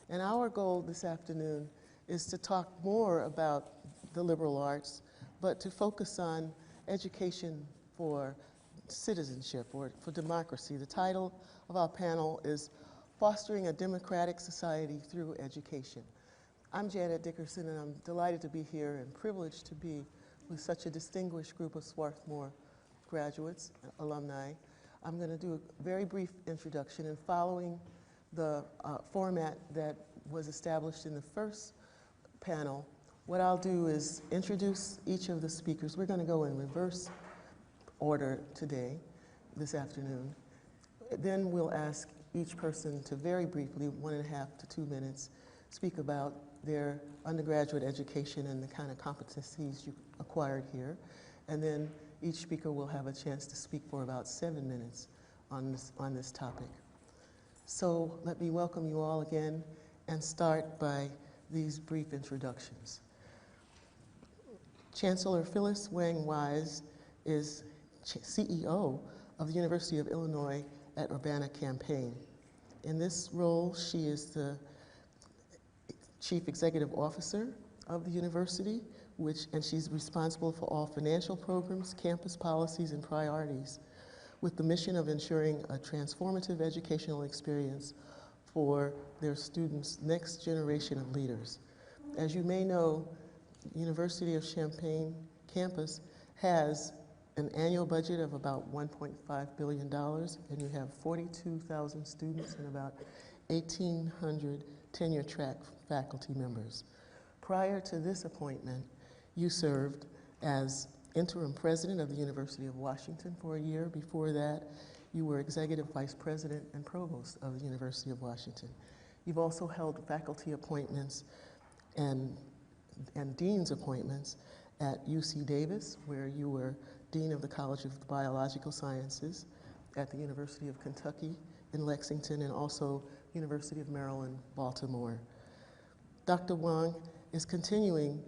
And our goal this afternoon is to talk more about the liberal arts, but to focus on education for citizenship or for democracy. The title of our panel is Fostering a Democratic Society Through Education. I'm Janet Dickerson, and I'm delighted to be here and privileged to be with such a distinguished group of Swarthmore graduates, alumni. I'm going to do a very brief introduction, and following the format that was established in the first panel, what I'll do is introduce each of the speakers. We're going to go in reverse order today, this afternoon. Then we'll ask each person to very briefly, 1.5 to 2 minutes, speak about their undergraduate education and the kind of competencies you acquired here. And then each speaker will have a chance to speak for about 7 minutes on this topic. So let me welcome you all again and start by these brief introductions. Chancellor Phyllis Wang Wise is CEO of the University of Illinois at Urbana-Champaign. In this role, she is the Chief Executive Officer of the university, and she's responsible for all financial programs, campus policies, and priorities, with the mission of ensuring a transformative educational experience for their students' next generation of leaders. As you may know, University of Champaign campus has an annual budget of about $1.5 billion, and you have 42,000 students and about 1,800 tenure-track faculty members. Prior to this appointment, you served as interim president of the University of Washington for a year. Before that, you were executive vice president and provost of the University of Washington. You've also held faculty appointments and dean's appointments at UC Davis, where you were dean of the College of Biological Sciences, at the University of Kentucky in Lexington, and also University of Maryland, Baltimore. Dr. Wise is continuing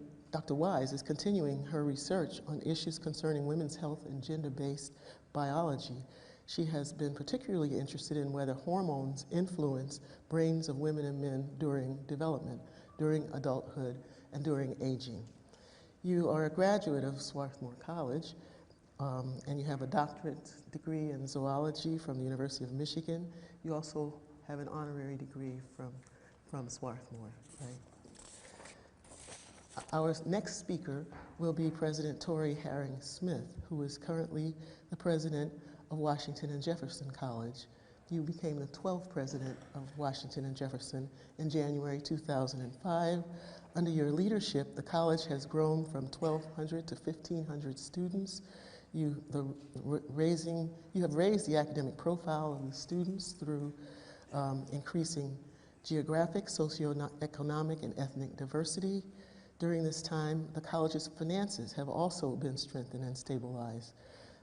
her research on issues concerning women's health and gender-based biology. She has been particularly interested in whether hormones influence brains of women and men during development, during adulthood, and during aging. You are a graduate of Swarthmore College, and you have a doctorate degree in zoology from the University of Michigan. You also have an honorary degree from Swarthmore, right? Our next speaker will be President Tori Herring Smith, who is currently the president of Washington and Jefferson College. You became the 12th president of Washington and Jefferson in January 2005. Under your leadership, the college has grown from 1,200 to 1,500 students. You have raised the academic profile of the students through increasing geographic, socioeconomic, and ethnic diversity. During this time, the college's finances have also been strengthened and stabilized.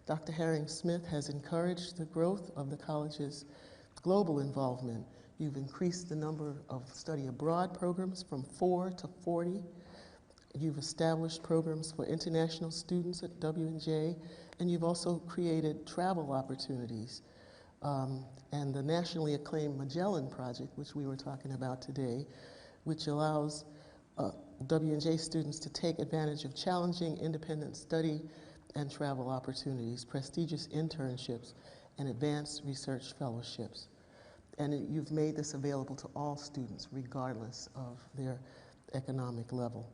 Dr. Herring Smith has encouraged the growth of the college's global involvement. You've increased the number of study abroad programs from 4 to 40. You've established programs for international students at W&J, and you've also created travel opportunities. And the nationally acclaimed Magellan Project, which we were talking about today, which allows W&J students to take advantage of challenging independent study and travel opportunities, prestigious internships, and advanced research fellowships. And you've made this available to all students, regardless of their economic level.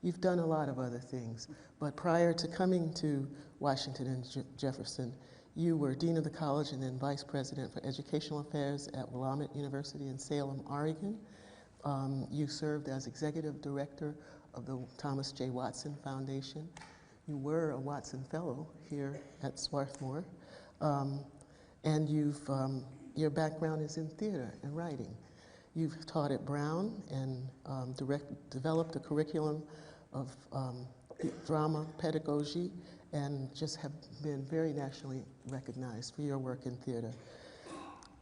You've done a lot of other things, but prior to coming to Washington and Jefferson, you were dean of the college and then vice president for educational affairs at Willamette University in Salem, Oregon. You served as executive director of the Thomas J. Watson Foundation. You were a Watson Fellow here at Swarthmore. And your background is in theater and writing. You've taught at Brown and developed a curriculum of drama pedagogy, and just have been very nationally recognized for your work in theater.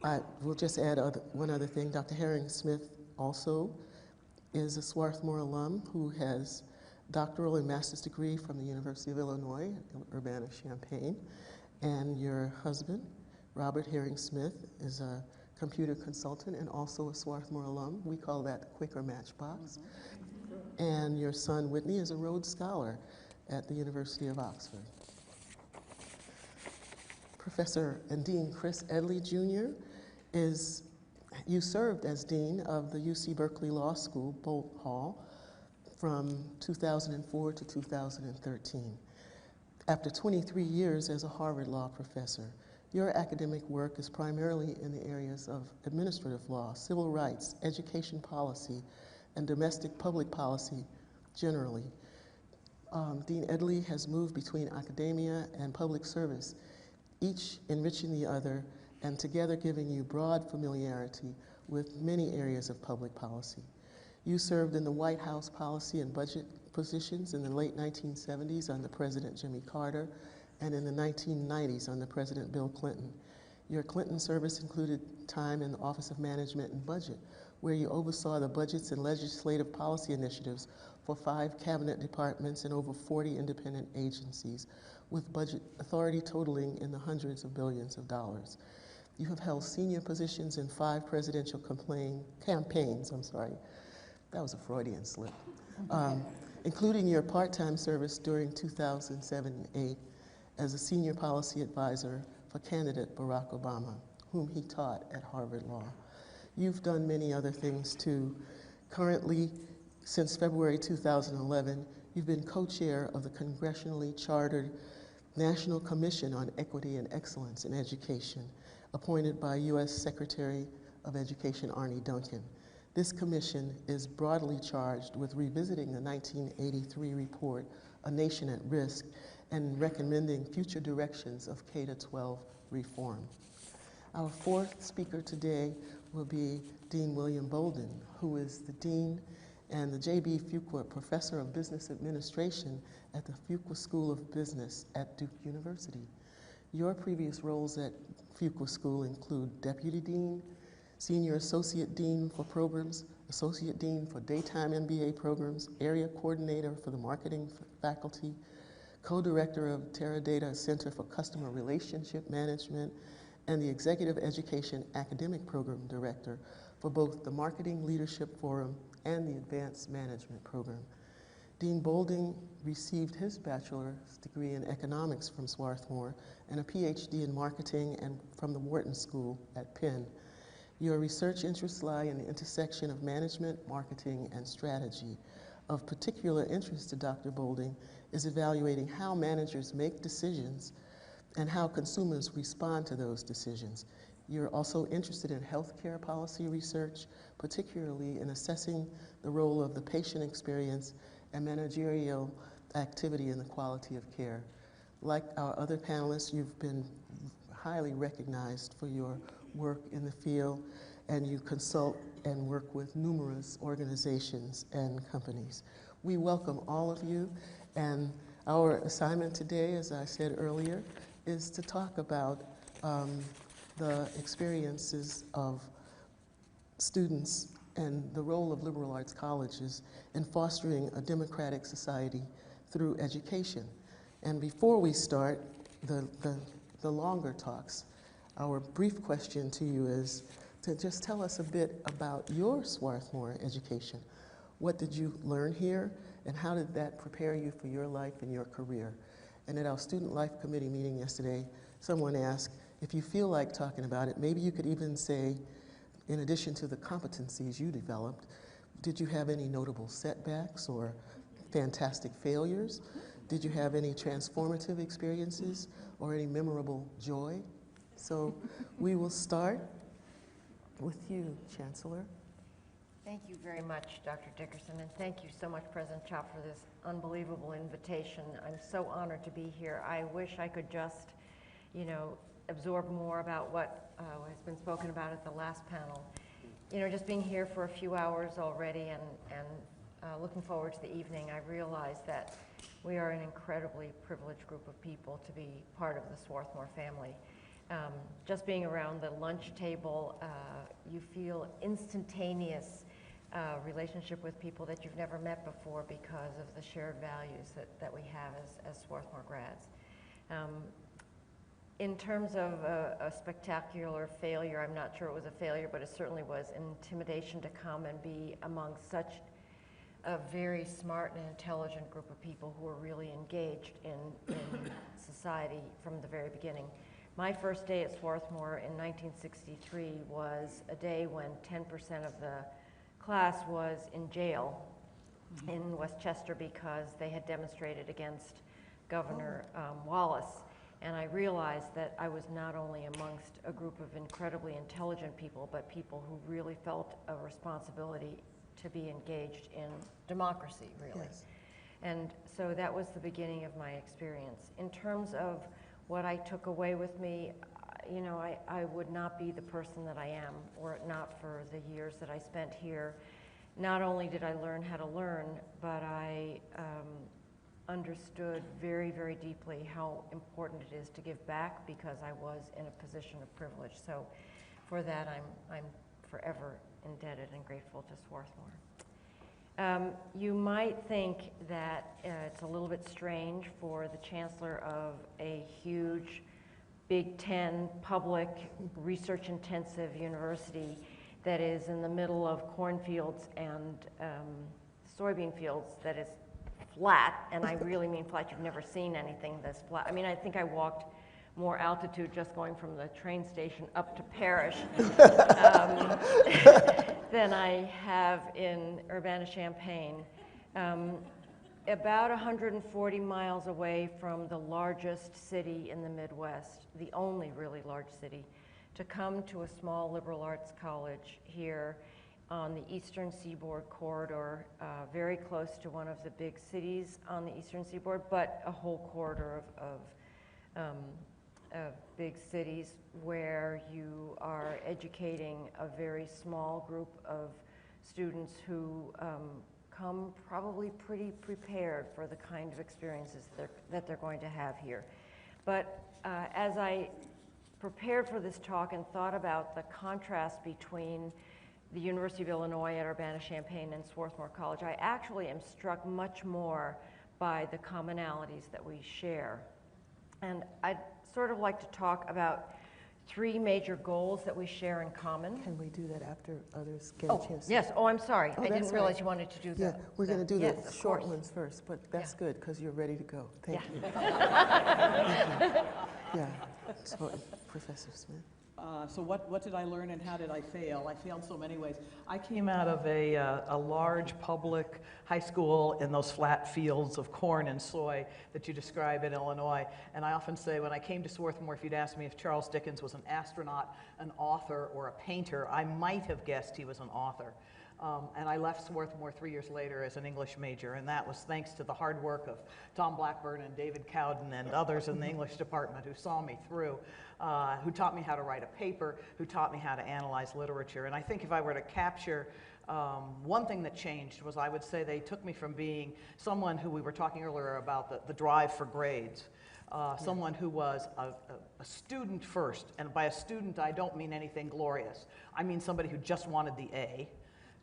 I will just add one other thing. Dr. Herring Smith also is a Swarthmore alum who has doctoral and master's degree from the University of Illinois, Urbana-Champaign, and your husband, Robert Herring Smith, is a computer consultant and also a Swarthmore alum. We call that the Quaker Matchbox. And your son, Whitney, is a Rhodes Scholar at the University of Oxford. Professor and Dean Chris Edley, Jr. You served as Dean of the UC Berkeley Law School, Bolt Hall, from 2004 to 2013. After 23 years as a Harvard Law professor, your academic work is primarily in the areas of administrative law, civil rights, education policy, and domestic public policy generally. Dean Edley has moved between academia and public service, each enriching the other and together giving you broad familiarity with many areas of public policy. You served in the White House policy and budget positions in the late 1970s under President Jimmy Carter and in the 1990s under President Bill Clinton. Your Clinton service included time in the Office of Management and Budget, where you oversaw the budgets and legislative policy initiatives for 5 cabinet departments and over 40 independent agencies, with budget authority totaling in the hundreds of billions of dollars. You have held senior positions in 5 presidential campaigns, that was a Freudian slip, including your part-time service during 2007 and 8 as a senior policy advisor for candidate Barack Obama, whom he taught at Harvard Law. You've done many other things too. Currently, since February 2011, you've been co-chair of the congressionally chartered National Commission on Equity and Excellence in Education, appointed by U.S. Secretary of Education Arne Duncan. This commission is broadly charged with revisiting the 1983 report, A Nation at Risk, and recommending future directions of K-12 reform. Our 4th speaker today will be Dean William Bolden, who is the Dean and the J.B. Fuqua Professor of Business Administration at the Fuqua School of Business at Duke University. Your previous roles at Fuqua School include Deputy Dean, Senior Associate Dean for Programs, Associate Dean for Daytime MBA Programs, Area Coordinator for the Marketing Faculty, Co-Director of Teradata Center for Customer Relationship Management, and the Executive Education Academic Program Director for both the Marketing Leadership Forum and the Advanced Management Program. Dean Bolden received his bachelor's degree in economics from Swarthmore and a PhD in marketing and from the Wharton School at Penn. Your research interests lie in the intersection of management, marketing, and strategy. Of particular interest to Dr. Bolden is evaluating how managers make decisions and how consumers respond to those decisions. You're also interested in healthcare policy research, particularly in assessing the role of the patient experience and managerial activity in the quality of care. Like our other panelists, you've been highly recognized for your work in the field, and you consult and work with numerous organizations and companies. We welcome all of you, and our assignment today, as I said earlier, is to talk about the experiences of students and the role of liberal arts colleges in fostering a democratic society through education. And before we start the longer talks, our brief question to you is to just tell us a bit about your Swarthmore education. What did you learn here, and how did that prepare you for your life and your career? And at our Student Life Committee meeting yesterday, someone asked, if you feel like talking about it, maybe you could even say, in addition to the competencies you developed, did you have any notable setbacks or fantastic failures? Did you have any transformative experiences or any memorable joy? So we will start with you, Chancellor. Thank you very much, Dr. Dickerson, and thank you so much, President Chop, for this unbelievable invitation. I'm so honored to be here. I wish I could just, absorb more about what has been spoken about at the last panel. Just being here for a few hours already and looking forward to the evening, I realize that we are an incredibly privileged group of people to be part of the Swarthmore family. Just being around the lunch table, you feel instantaneous relationship with people that you've never met before because of the shared values that we have as Swarthmore grads. in terms of a spectacular failure, I'm not sure it was a failure, but it certainly was intimidation to come and be among such a very smart and intelligent group of people who were really engaged in society from the very beginning. My first day at Swarthmore in 1963 was a day when 10% of the class was in jail in Westchester because they had demonstrated against Governor Wallace. And I realized that I was not only amongst a group of incredibly intelligent people, but people who really felt a responsibility to be engaged in democracy, really. Yes. And so that was the beginning of my experience. In terms of what I took away with me, you know, I would not be the person that I am were it not for the years that I spent here. Not only did I learn how to learn, but I understood very, very deeply how important it is to give back because I was in a position of privilege. So for that, I'm forever indebted and grateful to Swarthmore. You might think that it's a little bit strange for the chancellor of a huge Big Ten public research-intensive university that is in the middle of cornfields and soybean fields that is flat, and I really mean flat. You've never seen anything this flat. I mean, I think I walked more altitude just going from the train station up to Parrish than I have in Urbana-Champaign. About 140 miles away from the largest city in the Midwest, the only really large city, to come to a small liberal arts college here on the Eastern Seaboard corridor, very close to one of the big cities on the Eastern Seaboard, but a whole corridor of big cities where you are educating a very small group of students who come probably pretty prepared for the kind of experiences that they're going to have here. But as I prepared for this talk and thought about the contrast between the University of Illinois at Urbana-Champaign and Swarthmore College, I actually am struck much more by the commonalities that we share. And I'd sort of like to talk about three major goals that we share in common. Can we do that after others get a chance? Yes. Oh, I'm sorry. Oh, I didn't that's realize right. you wanted to do that. Yeah, we're going to do Yes, the of short course. ones first, but that's good because you're ready to go. Thank you. Yeah. So, Professor Smith. So what did I learn and how did I fail? I failed so many ways. I came out of a large public high school in those flat fields of corn and soy that you describe in Illinois. And I often say when I came to Swarthmore, if you'd asked me if Charles Dickens was an astronaut, an author, or a painter, I might have guessed he was an author. And I left Swarthmore 3 years later as an English major, and that was thanks to the hard work of Tom Blackburn and David Cowden and others in the English department who saw me through, who taught me how to write a paper, who taught me how to analyze literature. And I think if I were to capture one thing that changed was I would say they took me from being someone who we were talking earlier about the drive for grades, someone who was a student first, and by a student I don't mean anything glorious. I mean somebody who just wanted the A,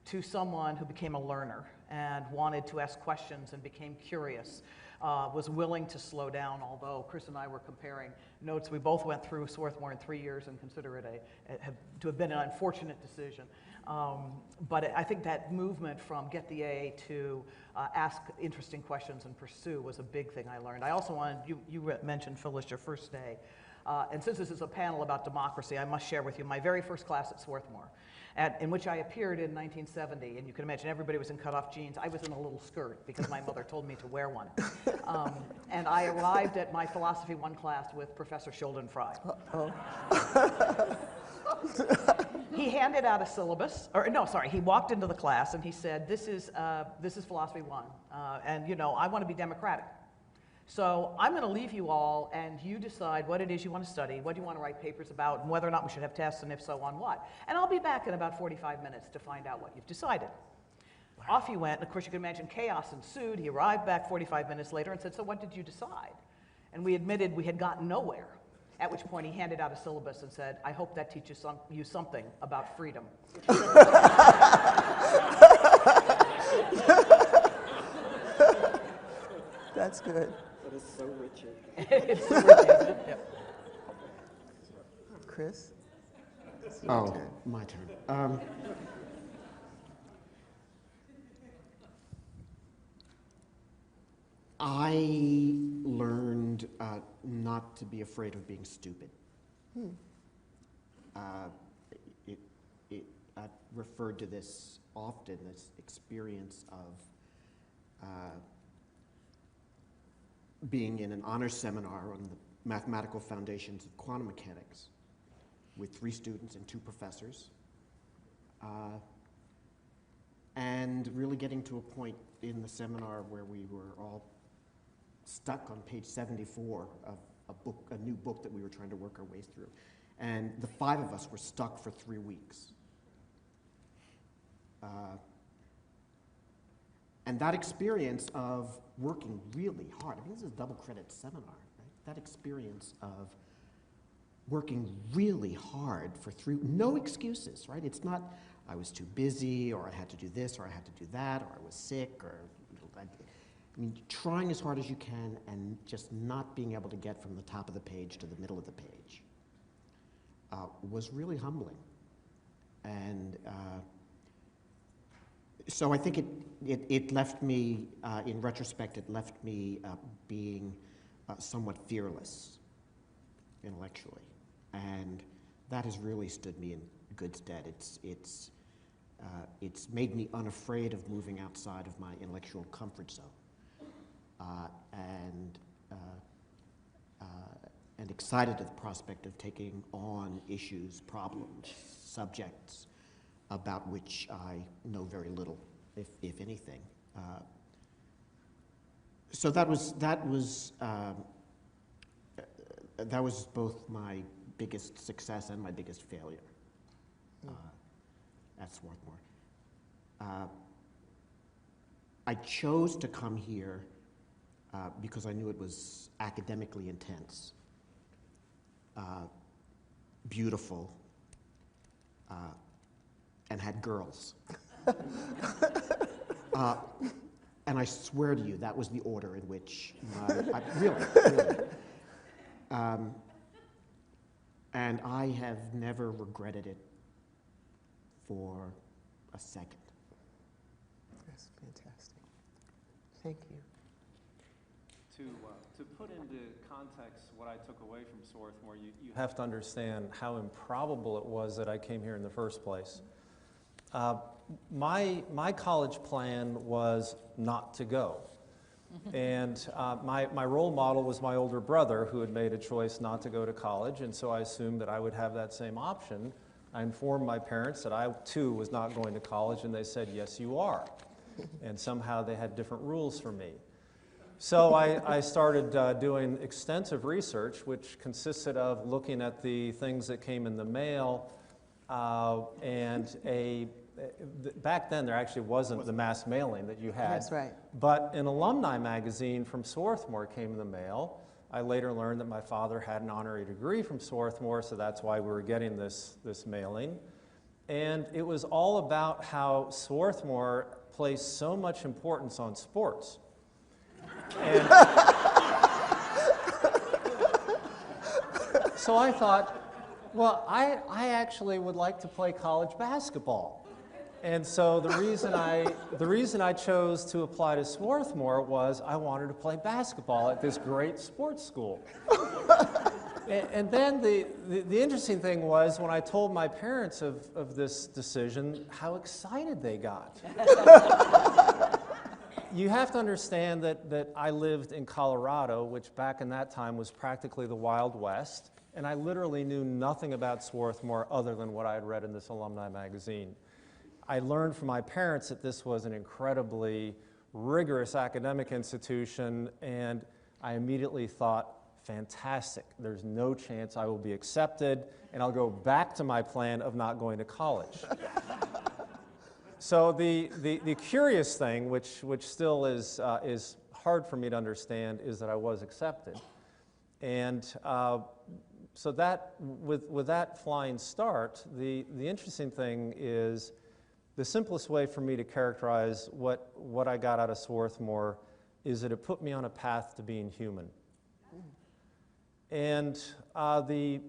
to someone who became a learner and wanted to ask questions and became curious, was willing to slow down, although Chris and I were comparing notes. We both went through Swarthmore in 3 years and consider it to have been an unfortunate decision. But I think that movement from get the A to ask interesting questions and pursue was a big thing I learned. I also wanted, you mentioned, Phyllis, your first day. And since this is a panel about democracy, I must share with you my very first class at Swarthmore, in which I appeared in 1970, and you can imagine everybody was in cutoff jeans. I was in a little skirt because my mother told me to wear one. And I arrived at my Philosophy 1 class with Professor Sheldon Fry. He handed out a syllabus, or no, sorry, he walked into the class and he said, this is Philosophy 1, and you know, I want to be democratic. So I'm going to leave you all, and you decide what it is you want to study, what you want to write papers about, and whether or not we should have tests, and if so, on what. And I'll be back in about 45 minutes to find out what you've decided. Wow. Off he went, and of course you can imagine chaos ensued. He arrived back 45 minutes later and said, so what did you decide? And we admitted we had gotten nowhere, at which point he handed out a syllabus and said, I hope that teaches you something about freedom. That's good. That is so Richard. It's so Richard, isn't it? Yep. Chris. It's your Oh, turn. my turn. I learned not to be afraid of being stupid. It, I've referred to this often, this experience of being in an honors seminar on the mathematical foundations of quantum mechanics with 3 students and 2 professors, and really getting to a point in the seminar where we were all stuck on page 74 of a new book that we were trying to work our way through. And the 5 of us were stuck for 3 weeks. And that experience of working really hard, I mean, this is a double credit seminar, right? That experience of working really hard for 3, no excuses, right? It's not, I was too busy, or I had to do this, or I had to do that, or I was sick, or, I mean, trying as hard as you can and just not being able to get from the top of the page to the middle of the page was really humbling. And so I think it left me, in retrospect, it left me being somewhat fearless intellectually. And that has really stood me in good stead. It's made me unafraid of moving outside of my intellectual comfort zone. And excited at the prospect of taking on issues, problems, subjects about which I know very little, if anything. So that was both my biggest success and my biggest failure at Swarthmore. I chose to come here because I knew it was academically intense, beautiful, and had girls. And I swear to you, that was the order in which really. And I have never regretted it for a second. That's fantastic. Thank you. To put into context what I took away from Swarthmore, you have to understand how improbable it was that I came here in the first place. My college plan was not to go. And my role model was my older brother, who had made a choice not to go to college, and so I assumed that I would have that same option. I informed my parents that I, too, was not going to college, and they said, yes, you are. And somehow they had different rules for me. So I started doing extensive research, which consisted of looking at the things that came in the mail, back then there actually wasn't the mass mailing that you had. That's right. But an alumni magazine from Swarthmore came in the mail. I later learned that my father had an honorary degree from Swarthmore, so that's why we were getting this mailing. And it was all about how Swarthmore placed so much importance on sports. And so I thought, well, I actually would like to play college basketball. And so the reason I chose to apply to Swarthmore was I wanted to play basketball at this great sports school. And then the interesting thing was when I told my parents of this decision, how excited they got. You have to understand that I lived in Colorado, which back in that time was practically the Wild West, and I literally knew nothing about Swarthmore other than what I had read in this alumni magazine. I learned from my parents that this was an incredibly rigorous academic institution, and I immediately thought, fantastic, there's no chance I will be accepted, and I'll go back to my plan of not going to college. So the curious thing, which still is hard for me to understand, is that I was accepted. And so that, with that flying start, the interesting thing is the simplest way for me to characterize what I got out of Swarthmore is that it put me on a path to being human. And the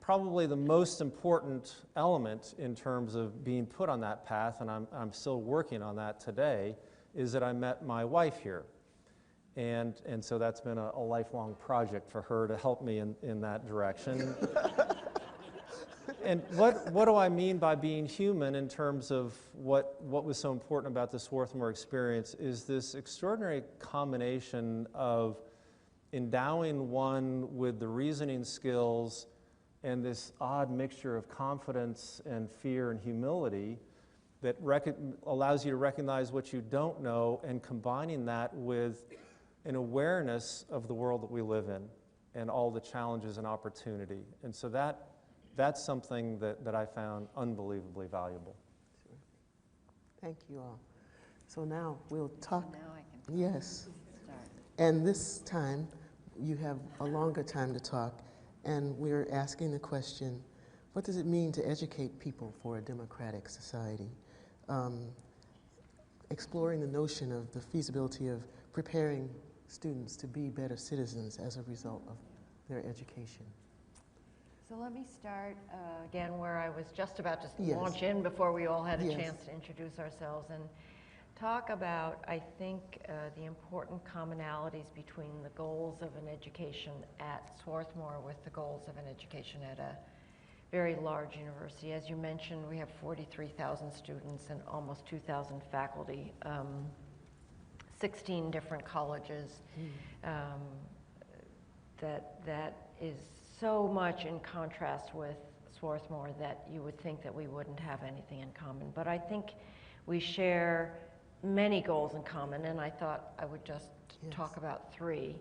probably the most important element in terms of being put on that path, and I'm still working on that today, is that I met my wife here. And so that's been a lifelong project for her to help me in that direction. And what do I mean by being human in terms of what was so important about the Swarthmore experience is this extraordinary combination of endowing one with the reasoning skills and this odd mixture of confidence and fear and humility that allows you to recognize what you don't know, and combining that with an awareness of the world that we live in and all the challenges and opportunity. And so that's something that I found unbelievably valuable. Thank you all. So now we'll talk. Now I can Yes. start. And this time, you have a longer time to talk, and we're asking the question, what does it mean to educate people for a democratic society? Exploring the notion of the feasibility of preparing students to be better citizens as a result of their education. So let me start again where I was just about to Yes. launch in before we all had a Yes. chance to introduce ourselves and talk about, I think, the important commonalities between the goals of an education at Swarthmore with the goals of an education at a very large university. As you mentioned, we have 43,000 students and almost 2,000 faculty, 16 different colleges. That is so much in contrast with Swarthmore that you would think that we wouldn't have anything in common. But I think we share many goals in common, and I thought I would just talk about three.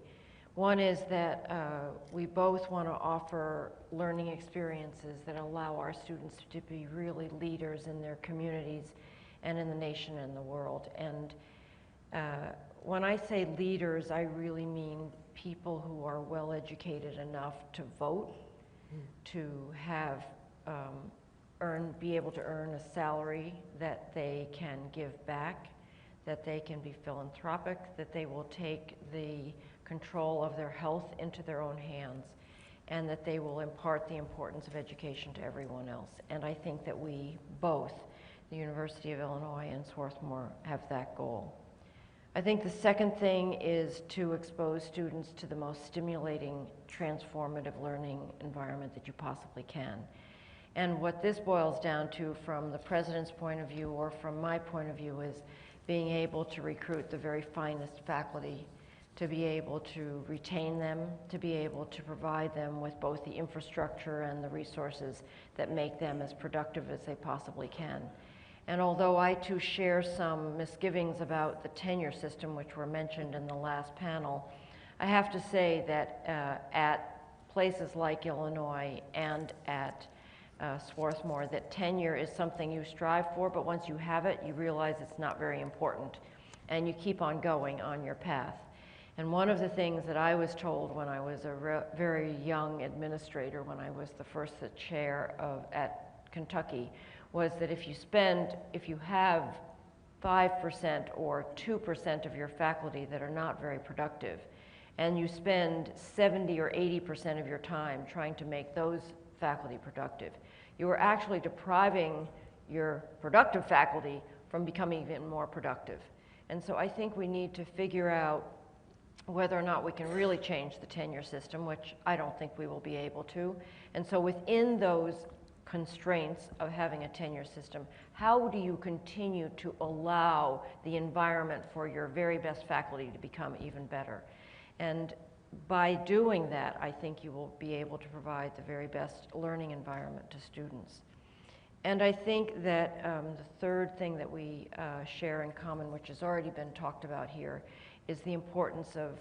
One is that we both want to offer learning experiences that allow our students to be really leaders in their communities and in the nation and the world. And when I say leaders, I really mean people who are well educated enough to vote, to have be able to earn a salary that they can give back, that they can be philanthropic, that they will take the control of their health into their own hands, and that they will impart the importance of education to everyone else. And I think that we both, the University of Illinois and Swarthmore, have that goal. I think the second thing is to expose students to the most stimulating, transformative learning environment that you possibly can. And what this boils down to from the president's point of view or from my point of view is being able to recruit the very finest faculty, to be able to retain them, to be able to provide them with both the infrastructure and the resources that make them as productive as they possibly can. And although I too share some misgivings about the tenure system, which were mentioned in the last panel, I have to say that at places like Illinois and at Swarthmore, that tenure is something you strive for, but once you have it, you realize it's not very important, and you keep on going on your path. And one of the things that I was told when I was a very young administrator, when I was the first chair at Kentucky, was that if you have 5% or 2% of your faculty that are not very productive, and you spend 70 or 80% of your time trying to make those faculty productive, you are actually depriving your productive faculty from becoming even more productive. And so I think we need to figure out whether or not we can really change the tenure system, which I don't think we will be able to. And so within those constraints of having a tenure system, how do you continue to allow the environment for your very best faculty to become even better? And by doing that, I think you will be able to provide the very best learning environment to students. And I think that the third thing that we share in common, which has already been talked about here, is the importance of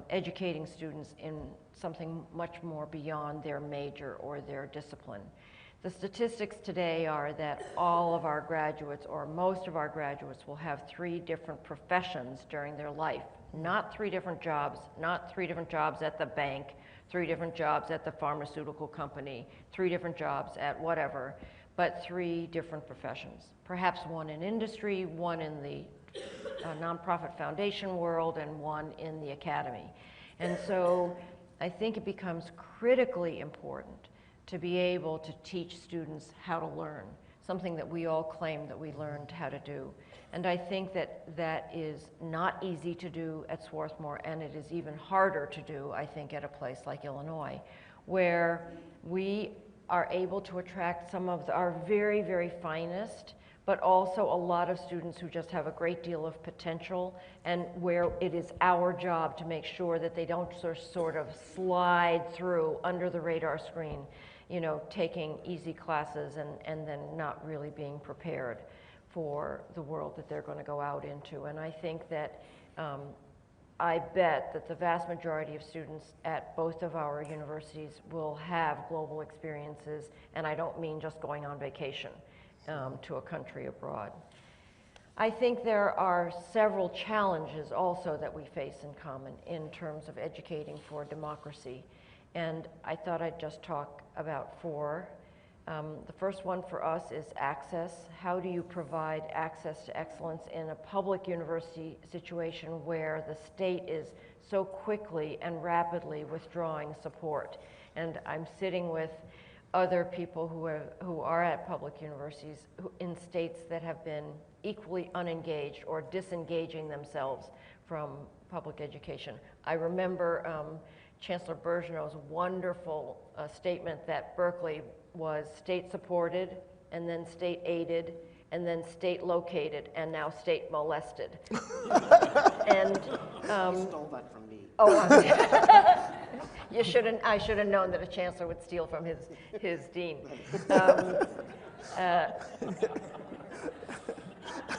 educating students in something much more beyond their major or their discipline. The statistics today are that all of our graduates, or most of our graduates, will have 3 different professions during their life. Not 3 different jobs, not 3 different jobs at the bank, 3 different jobs at the pharmaceutical company, 3 different jobs at whatever, but 3 different professions. Perhaps one in industry, one in the nonprofit foundation world, and one in the academy. And so I think it becomes critically important to be able to teach students how to learn, something that we all claim that we learned how to do. And I think that that is not easy to do at Swarthmore, and it is even harder to do, I think, at a place like Illinois, where we are able to attract some of our very, very finest, but also a lot of students who just have a great deal of potential, and where it is our job to make sure that they don't sort of slide through under the radar screen, you know, taking easy classes and then not really being prepared for the world that they're going to go out into. And I think that I bet that the vast majority of students at both of our universities will have global experiences, and I don't mean just going on vacation to a country abroad. I think there are several challenges also that we face in common in terms of educating for democracy, and I thought I'd just talk about four. The first one for us is access. How do you provide access to excellence in a public university situation where the state is so quickly and rapidly withdrawing support? And I'm sitting with other people who are at public universities in states that have been equally unengaged or disengaging themselves from public education. I remember Chancellor Bergenau's wonderful statement that Berkeley was state supported, and then state aided, and then state located, and now state molested. And You stole that from me. oh, I should have known that a chancellor would steal from his dean.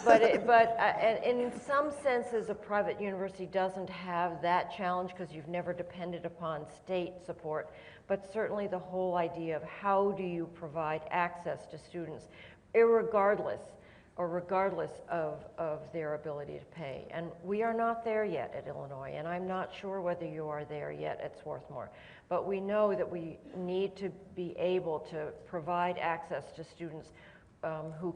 But in some senses, a private university doesn't have that challenge because you've never depended upon state support. But certainly the whole idea of how do you provide access to students, regardless of their ability to pay. And we are not there yet at Illinois, and I'm not sure whether you are there yet at Swarthmore. But we know that we need to be able to provide access to students who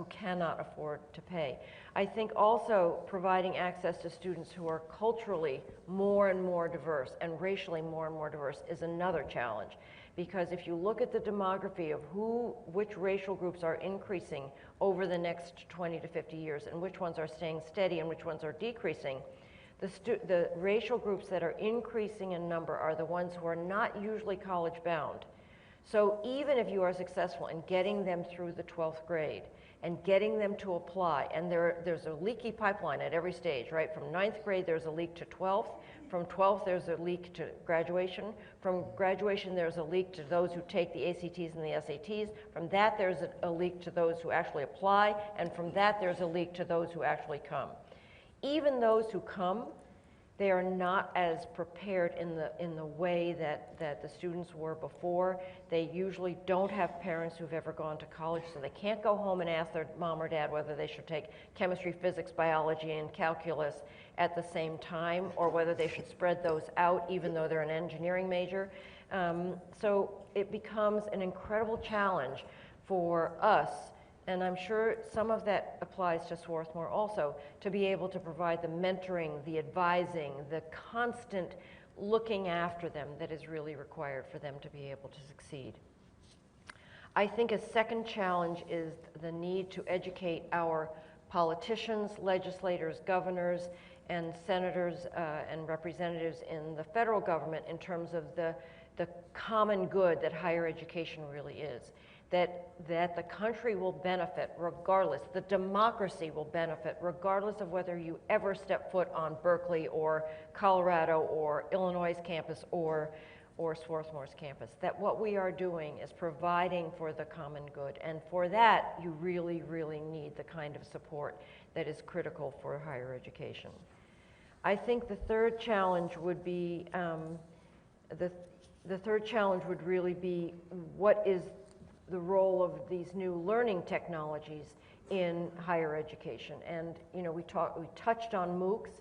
cannot afford to pay. I think also providing access to students who are culturally more and more diverse and racially more and more diverse is another challenge. Because if you look at the demography of which racial groups are increasing over the next 20 to 50 years and which ones are staying steady and which ones are decreasing, the racial groups that are increasing in number are the ones who are not usually college bound. So even if you are successful in getting them through the 12th grade and getting them to apply, and there's a leaky pipeline at every stage, right? From 9th grade, there's a leak to 12th. From 12th, there's a leak to graduation. From graduation, there's a leak to those who take the ACTs and the SATs. From that, there's a leak to those who actually apply. And from that, there's a leak to those who actually come. Even those who come, they are not as prepared in the way that the students were before. They usually don't have parents who've ever gone to college, so they can't go home and ask their mom or dad whether they should take chemistry, physics, biology, and calculus at the same time, or whether they should spread those out even though they're an engineering major. So it becomes an incredible challenge for us, and I'm sure some of that applies to Swarthmore also, to be able to provide the mentoring, the advising, the constant looking after them that is really required for them to be able to succeed. I think a second challenge is the need to educate our politicians, legislators, governors, and senators and representatives in the federal government in terms of the common good that higher education really is. That the country will benefit regardless, the democracy will benefit regardless of whether you ever step foot on Berkeley or Colorado or Illinois' campus or Swarthmore's campus. That what we are doing is providing for the common good, and for that you really, really need the kind of support that is critical for higher education. I think the third challenge would be, the third challenge would really be what is the role of these new learning technologies in higher education. And you know, we touched on MOOCs,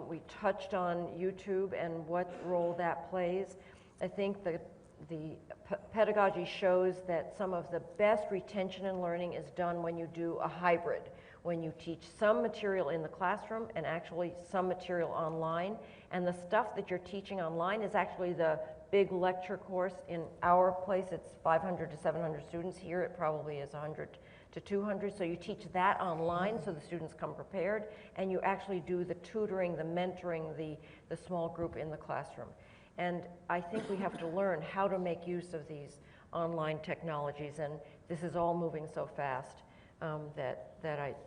we touched on YouTube and what role that plays. I think the pedagogy shows that some of the best retention in learning is done when you do a hybrid, when you teach some material in the classroom and actually some material online, and the stuff that you're teaching online is actually the big lecture course. In our place, it's 500 to 700 students. Here, it probably is 100 to 200. So you teach that online so the students come prepared, and you actually do the tutoring, the mentoring, the small group in the classroom. And I think we have to learn how to make use of these online technologies, and this is all moving so fast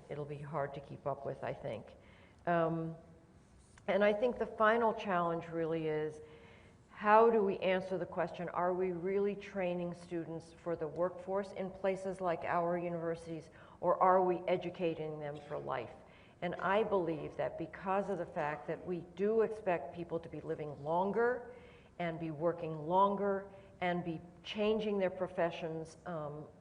it'll be hard to keep up with, I think. And I think the final challenge really is, how do we answer the question, are we really training students for the workforce in places like our universities, or are we educating them for life? And I believe that because of the fact that we do expect people to be living longer and be working longer and be changing their professions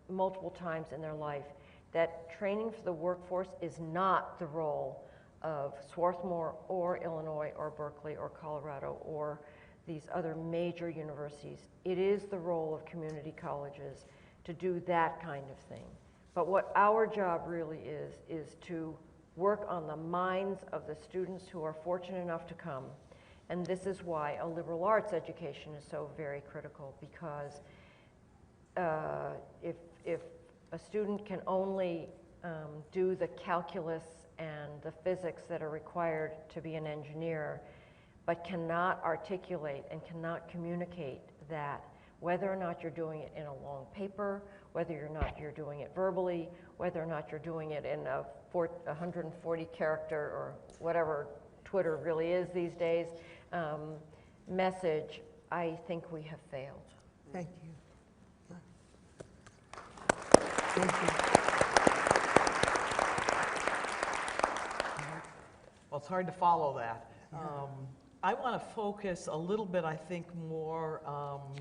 multiple times in their life, that training for the workforce is not the role of Swarthmore or Illinois or Berkeley or Colorado or these other major universities. It is the role of community colleges to do that kind of thing. But what our job really is to work on the minds of the students who are fortunate enough to come. And this is why a liberal arts education is so very critical, because if a student can only do the calculus and the physics that are required to be an engineer, but cannot articulate and cannot communicate that, whether or not you're doing it in a long paper, whether or not you're doing it verbally, whether or not you're doing it in a 140 character or whatever Twitter really is these days, message, I think we have failed. Thank you. Thank you. Well, it's hard to follow that. I want to focus a little bit, I think, more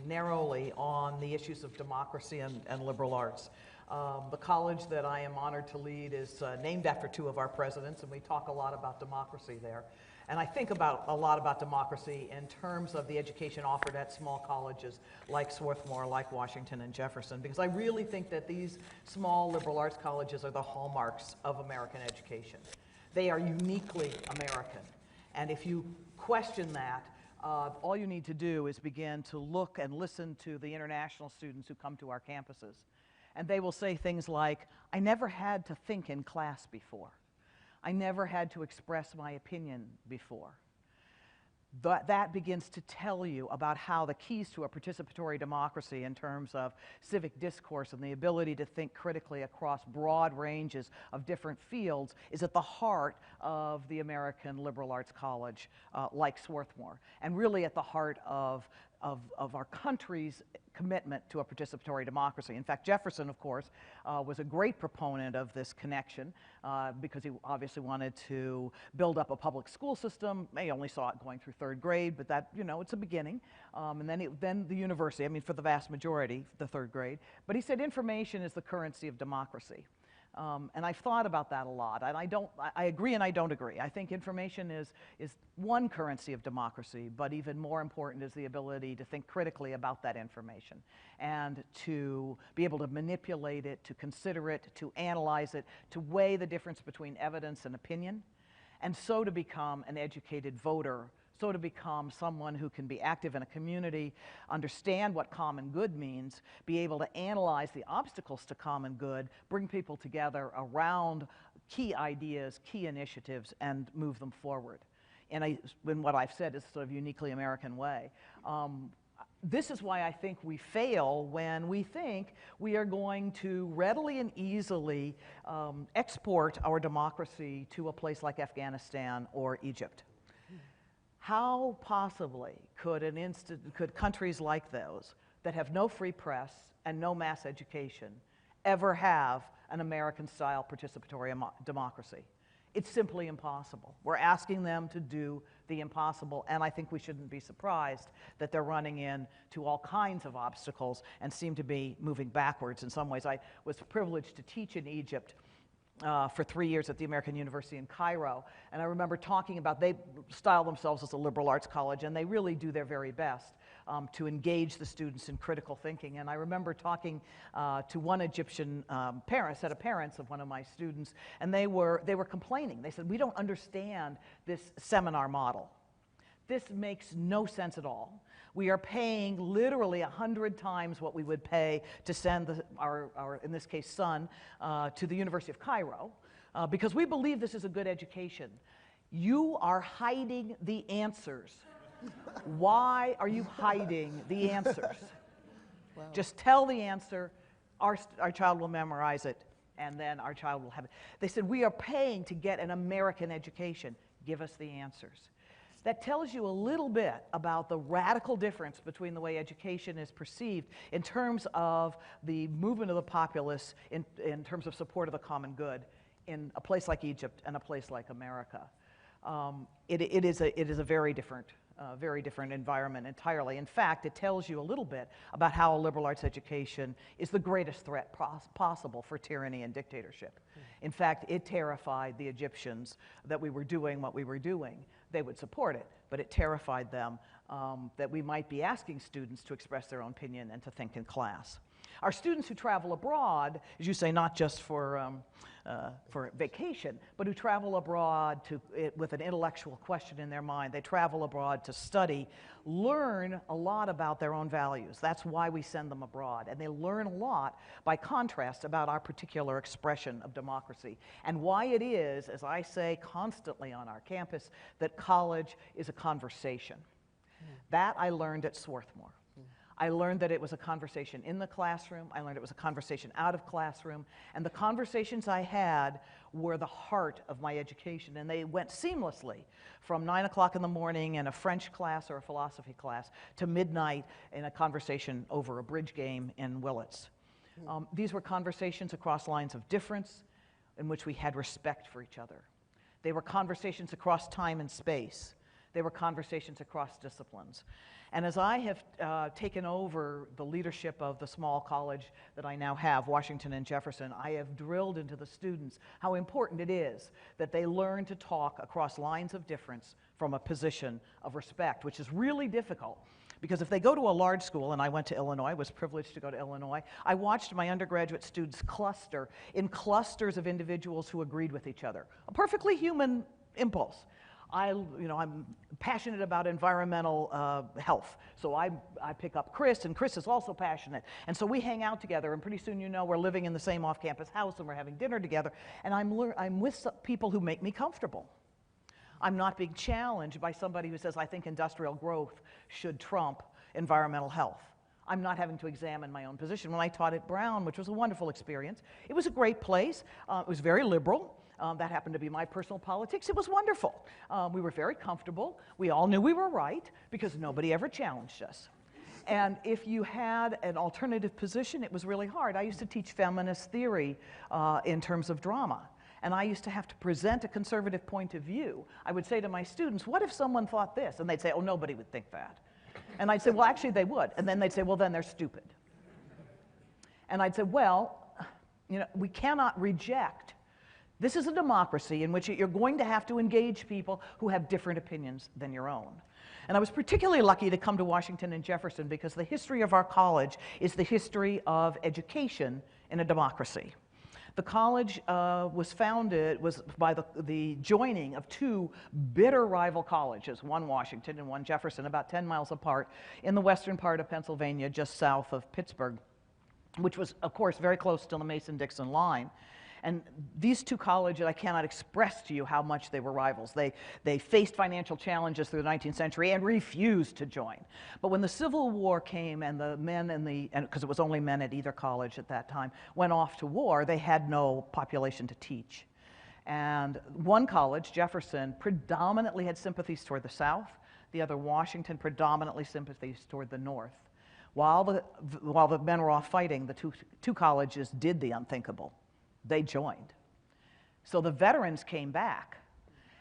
narrowly on the issues of democracy and liberal arts. The college that I am honored to lead is named after two of our presidents, and we talk a lot about democracy there. And I think a lot about democracy in terms of the education offered at small colleges like Swarthmore, like Washington and Jefferson, because I really think that these small liberal arts colleges are the hallmarks of American education. They are uniquely American. And if you question that, all you need to do is begin to look and listen to the international students who come to our campuses. And they will say things like, I never had to think in class before. I never had to express my opinion before. That begins to tell you about how the keys to a participatory democracy in terms of civic discourse and the ability to think critically across broad ranges of different fields is at the heart of the American liberal arts college like Swarthmore, and really at the heart of our country's commitment to a participatory democracy. In fact, Jefferson, of course, was a great proponent of this connection because he obviously wanted to build up a public school system. They only saw it going through third grade, but that, you know, it's a beginning. And then the university, I mean, for the vast majority, the third grade. But he said information is the currency of democracy. And I've thought about that a lot, and I agree and I don't agree. I think information is one currency of democracy, but even more important is the ability to think critically about that information and to be able to manipulate it, to consider it, to analyze it, to weigh the difference between evidence and opinion, and so to become an educated voter, so to become someone who can be active in a community, understand what common good means, be able to analyze the obstacles to common good, bring people together around key ideas, key initiatives, and move them forward in what I've said is sort of uniquely American way. This is why I think we fail when we think we are going to readily and easily export our democracy to a place like Afghanistan or Egypt. How possibly could countries like those that have no free press and no mass education ever have an American-style participatory democracy? It's simply impossible. We're asking them to do the impossible, and I think we shouldn't be surprised that they're running into all kinds of obstacles and seem to be moving backwards in some ways. I was privileged to teach in Egypt for 3 years at the American University in Cairo, and I remember talking about, they style themselves as a liberal arts college, and they really do their very best to engage the students in critical thinking. And I remember talking to one Egyptian set of parents of one of my students, and they were complaining. They said, we don't understand this seminar model. This makes no sense at all. We are paying literally 100 times what we would pay to send our, in this case, son to the University of Cairo, because we believe this is a good education. You are hiding the answers. Why are you hiding the answers? Wow. Just tell the answer, our child will memorize it, and then our child will have it. They said, we are paying to get an American education. Give us the answers. That tells you a little bit about the radical difference between the way education is perceived in terms of the movement of the populace, in terms of support of the common good, in a place like Egypt and a place like America. It is a very different environment entirely. In fact, it tells you a little bit about how a liberal arts education is the greatest threat possible for tyranny and dictatorship. In fact, it terrified the Egyptians that we were doing what we were doing. They would support it, but it terrified them that we might be asking students to express their own opinion and to think in class. Our students who travel abroad, as you say, not just for vacation, but who travel abroad with an intellectual question in their mind, they travel abroad to study, learn a lot about their own values. That's why we send them abroad. And they learn a lot, by contrast, about our particular expression of democracy, and why it is, as I say constantly on our campus, that college is a conversation. That I learned at Swarthmore. I learned that it was a conversation in the classroom. I learned it was a conversation out of classroom. And the conversations I had were the heart of my education. And they went seamlessly from 9 o'clock in the morning in a French class or a philosophy class to midnight in a conversation over a bridge game in Willits. These were conversations across lines of difference in which we had respect for each other. They were conversations across time and space. They were conversations across disciplines. And as I have taken over the leadership of the small college that I now have, Washington and Jefferson, I have drilled into the students how important it is that they learn to talk across lines of difference from a position of respect, which is really difficult. Because if they go to a large school, and I went to Illinois, was privileged to go to Illinois, I watched my undergraduate students cluster in clusters of individuals who agreed with each other. A perfectly human impulse. I'm passionate about environmental health, so I pick up Chris, and Chris is also passionate. And so we hang out together, and pretty soon we're living in the same off-campus house, and we're having dinner together, and I'm with people who make me comfortable. I'm not being challenged by somebody who says, I think industrial growth should trump environmental health. I'm not having to examine my own position. When I taught at Brown, which was a wonderful experience, it was a great place. It was very liberal. That happened to be my personal politics. It was wonderful. We were very comfortable. We all knew we were right because nobody ever challenged us. And if you had an alternative position, it was really hard. I used to teach feminist theory in terms of drama. And I used to have to present a conservative point of view. I would say to my students, what if someone thought this? And they'd say, oh, nobody would think that. And I'd say, well, actually, they would. And then they'd say, well, then they're stupid. And I'd say, well, we cannot reject. This is a democracy in which you're going to have to engage people who have different opinions than your own. And I was particularly lucky to come to Washington and Jefferson because the history of our college is the history of education in a democracy. The college was founded by the joining of two bitter rival colleges, one Washington and one Jefferson, about 10 miles apart, in the western part of Pennsylvania, just south of Pittsburgh, which was, of course, very close to the Mason-Dixon line. And these two colleges, I cannot express to you how much they were rivals. They faced financial challenges through the 19th century and refused to join. But when the Civil War came and the men because it was only men at either college at that time, went off to war, they had no population to teach. And one college, Jefferson, predominantly had sympathies toward the South. The other, Washington, predominantly sympathies toward the North. While the men were off fighting, the two colleges did the unthinkable. They joined. So the veterans came back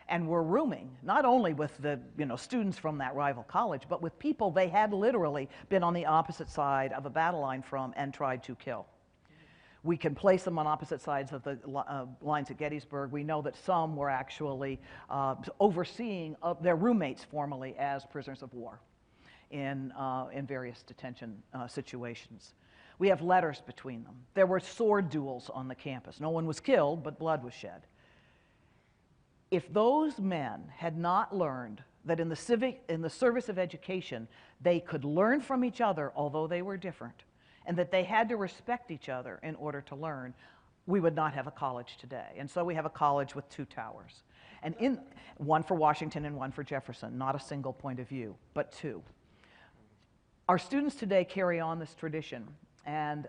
and were rooming, not only with the students from that rival college, but with people they had literally been on the opposite side of a battle line from and tried to kill. We can place them on opposite sides of the lines at Gettysburg. We know that some were actually overseeing their roommates formally as prisoners of war in various detention situations. We have letters between them. There were sword duels on the campus. No one was killed, but blood was shed. If those men had not learned that in the service of education, they could learn from each other, although they were different, and that they had to respect each other in order to learn, we would not have a college today. And so we have a college with 2 towers. And one for Washington and one for Jefferson, not a single point of view, but 2. Our students today carry on this tradition. And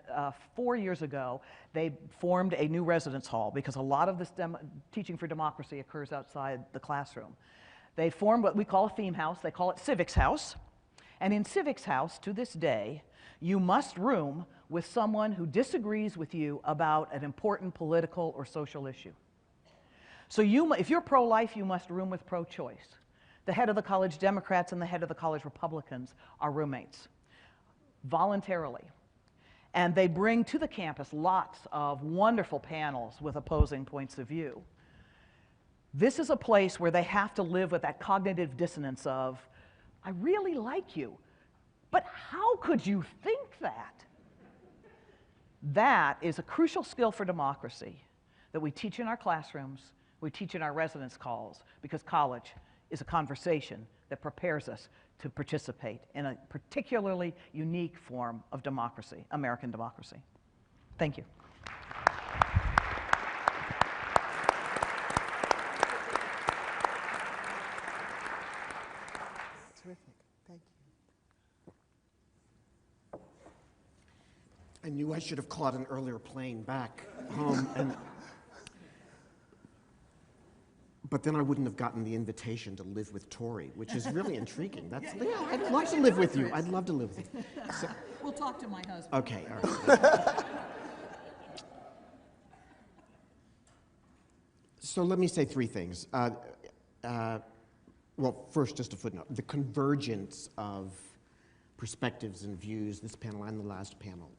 4 years ago, they formed a new residence hall because a lot of this teaching for democracy occurs outside the classroom. They formed what we call a theme house. They call it Civics House. And in Civics House, to this day, you must room with someone who disagrees with you about an important political or social issue. So if you're pro-life, you must room with pro-choice. The head of the college Democrats and the head of the college Republicans are roommates, voluntarily. And they bring to the campus lots of wonderful panels with opposing points of view. This is a place where they have to live with that cognitive dissonance of, I really like you, but how could you think that? That is a crucial skill for democracy that we teach in our classrooms, we teach in our residence halls, because college is a conversation that prepares us to participate in a particularly unique form of democracy, American democracy. Thank you. Terrific. Thank you. I knew I should have caught an earlier plane back home, but then I wouldn't have gotten the invitation to live with Tori, which is really intriguing. Yeah, I'd love to live with you. I'd love to live with you. So, We'll talk to my husband. okay, all right. So let me say 3 things. Well, first, just a footnote. The convergence of perspectives and views, this panel and the last panel,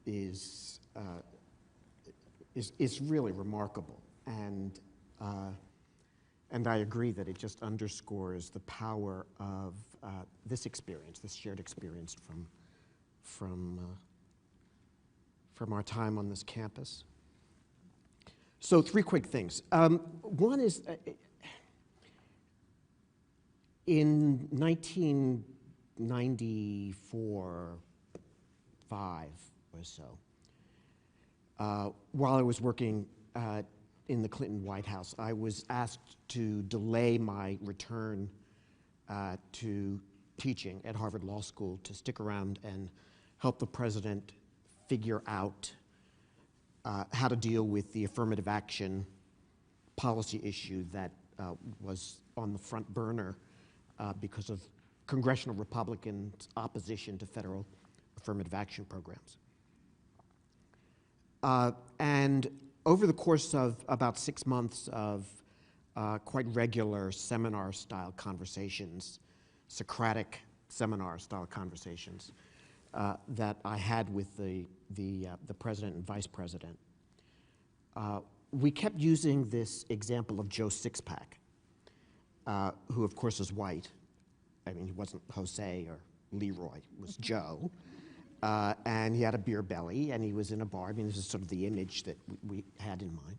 is really remarkable. And I agree that it just underscores the power of this experience, this shared experience from our time on this campus. So 3 quick things. One is, in 1994, 5 or so, while I was working in the Clinton White House, I was asked to delay my return to teaching at Harvard Law School to stick around and help the president figure out how to deal with the affirmative action policy issue that was on the front burner because of congressional Republicans' opposition to federal affirmative action programs. And over the course of about 6 months of quite regular seminar-style conversations, Socratic seminar-style conversations that I had with the president and vice president, we kept using this example of Joe Sixpack, who of course is white. I mean, he wasn't Jose or Leroy, it was Joe. And he had a beer belly, and he was in a bar. I mean, this is sort of the image that we had in mind.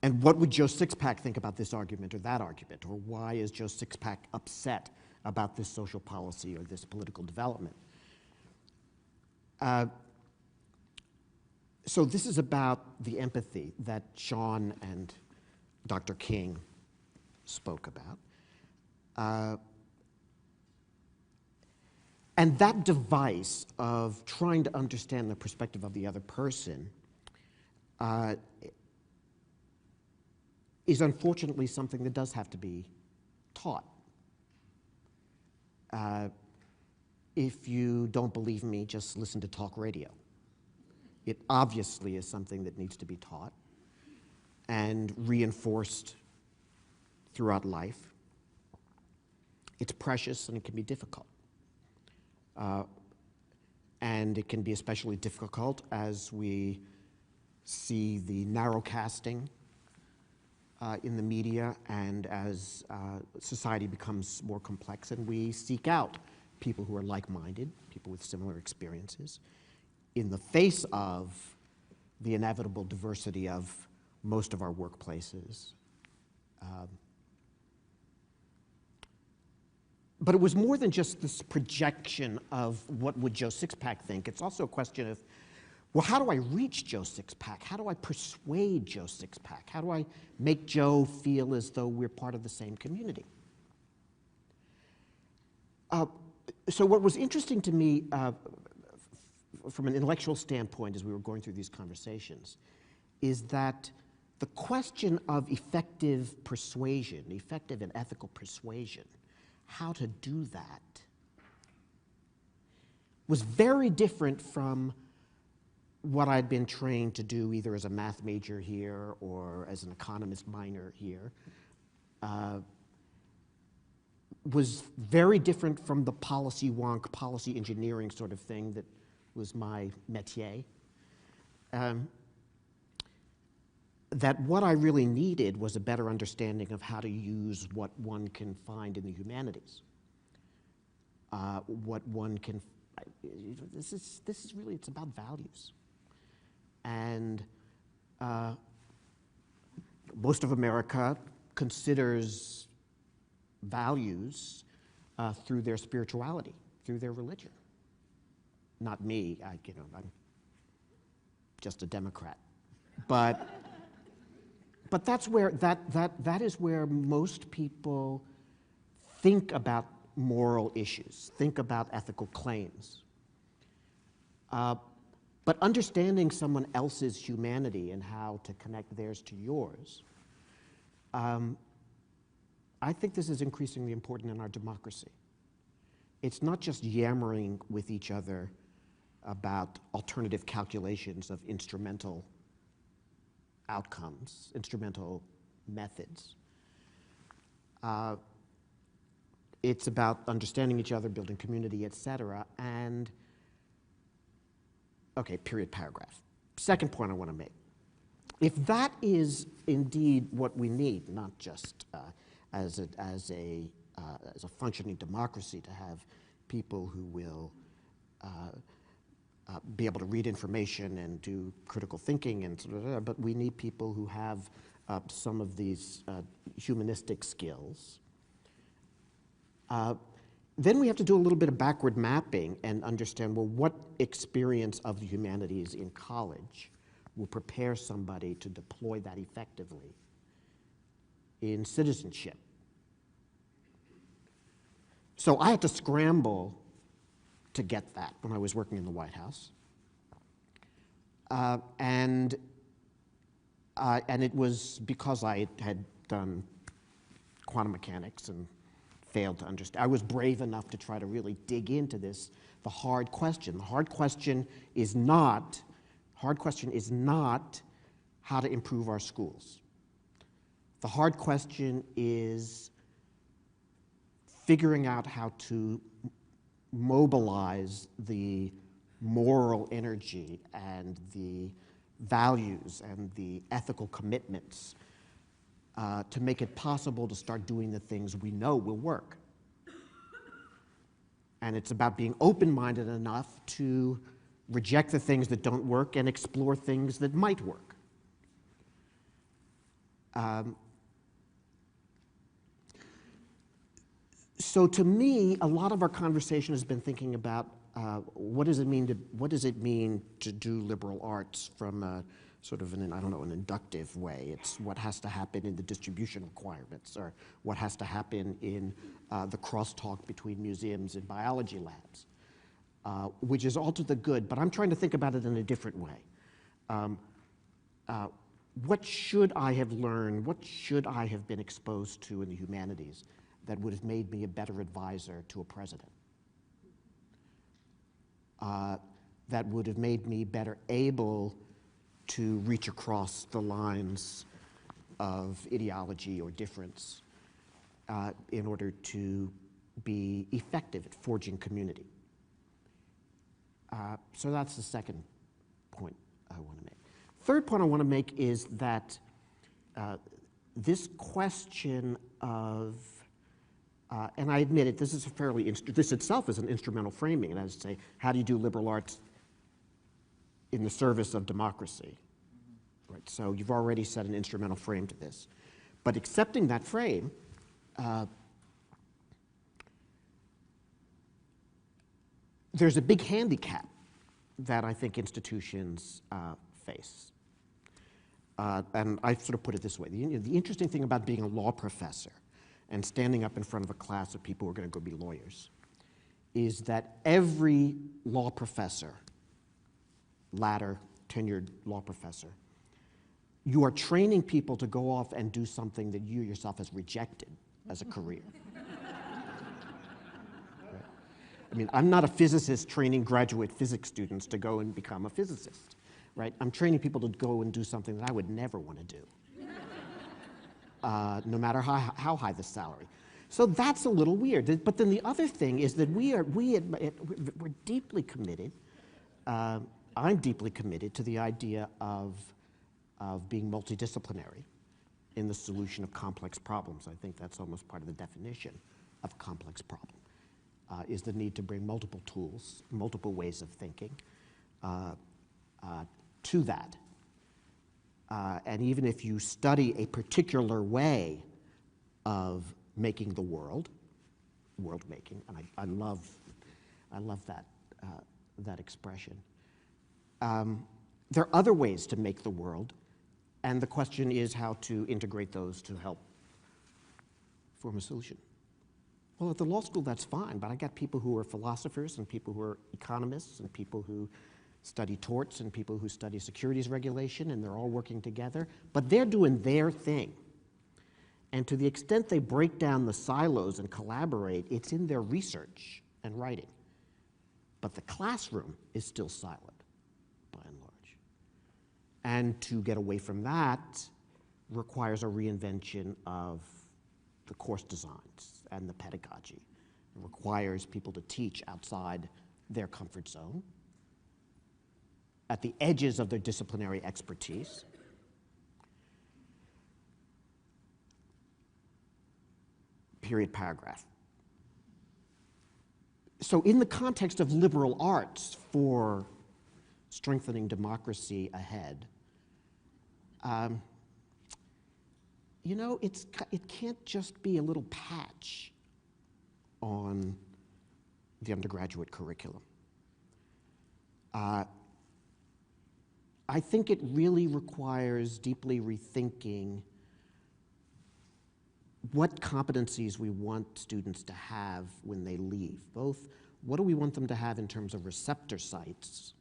And what would Joe Sixpack think about this argument or that argument? Or why is Joe Sixpack upset about this social policy or this political development? So this is about the empathy that Sean and Dr. King spoke about. And that device of trying to understand the perspective of the other person is unfortunately something that does have to be taught. If you don't believe me, just listen to talk radio. It obviously is something that needs to be taught and reinforced throughout life. It's precious and it can be difficult. And it can be especially difficult as we see the narrow casting in the media and as society becomes more complex and we seek out people who are like-minded, people with similar experiences, in the face of the inevitable diversity of most of our workplaces But it was more than just this projection of what would Joe Sixpack think. It's also a question of, well, how do I reach Joe Sixpack? How do I persuade Joe Sixpack? How do I make Joe feel as though we're part of the same community? So what was interesting to me from an intellectual standpoint as we were going through these conversations is that the question of effective persuasion, effective and ethical persuasion, how to do that, was very different from what I'd been trained to do either as a math major here or as an economist minor here. Was very different from the policy wonk, policy engineering sort of thing that was my métier. That what I really needed was a better understanding of how to use what one can find in the humanities. What one can, this is really, it's about values. And most of America considers values through their spirituality, through their religion. Not me, I'm just a Democrat. But that's where, that is where most people think about moral issues, think about ethical claims. But understanding someone else's humanity and how to connect theirs to yours, I think this is increasingly important in our democracy. It's not just yammering with each other about alternative calculations of instrumental outcomes, instrumental methods. It's about understanding each other, building community, et cetera, and, okay, period, paragraph. Second point I want to make. If that is indeed what we need, not just as a functioning democracy to have people who will be able to read information and do critical thinking, and but we need people who have some of these humanistic skills. Then we have to do a little bit of backward mapping and understand, well, what experience of the humanities in college will prepare somebody to deploy that effectively in citizenship. So I had to scramble to get that when I was working in the White House. And it was because I had done quantum mechanics and failed to understand. I was brave enough to try to really dig into this, the hard question. The hard question is not how to improve our schools. The hard question is figuring out how to mobilize the moral energy and the values and the ethical commitments to make it possible to start doing the things we know will work. And it's about being open-minded enough to reject the things that don't work and explore things that might work. So to me, a lot of our conversation has been thinking about what does it mean to do liberal arts from a sort of an inductive way. It's what has to happen in the distribution requirements, or what has to happen in the crosstalk between museums and biology labs, which is all to the good, but I'm trying to think about it in a different way. What should I have learned? What should I have been exposed to in the humanities that would have made me a better advisor to a president? That would have made me better able to reach across the lines of ideology or difference in order to be effective at forging community. So that's the second point I want to make. Third point I want to make is that this question of, and I admit it, this is this itself is an instrumental framing, and I would say, how do you do liberal arts in the service of democracy? Right, so you've already set an instrumental frame to this. But accepting that frame, there's a big handicap that I think institutions face. And I sort of put it this way. The interesting thing about being a law professor and standing up in front of a class of people who are going to go be lawyers is that every law professor, latter tenured law professor, you are training people to go off and do something that you yourself has rejected as a career. I mean, I'm not a physicist training graduate physics students to go and become a physicist, right? I'm training people to go and do something that I would never want to do, no matter how high the salary. So that's a little weird. But then the other thing is that we're deeply committed, I'm deeply committed to the idea of being multidisciplinary in the solution of complex problems. I think that's almost part of the definition of a complex problem. Is the need to bring multiple tools, multiple ways of thinking to that. And even if you study a particular way of making the world making, and I love that expression. There are other ways to make the world, and the question is how to integrate those to help form a solution. Well, at the law school, that's fine, but I got people who are philosophers and people who are economists and people who study torts and people who study securities regulation, and they're all working together, but they're doing their thing. And to the extent they break down the silos and collaborate, it's in their research and writing. But the classroom is still silent, by and large. And to get away from that requires a reinvention of the course designs and the pedagogy. It requires people to teach outside their comfort zone, at the edges of their disciplinary expertise. Period, paragraph. So in the context of liberal arts for strengthening democracy ahead, you know, it can't just be a little patch on the undergraduate curriculum. I think it really requires deeply rethinking what competencies we want students to have when they leave. Both, what do we want them to have in terms of receptor sites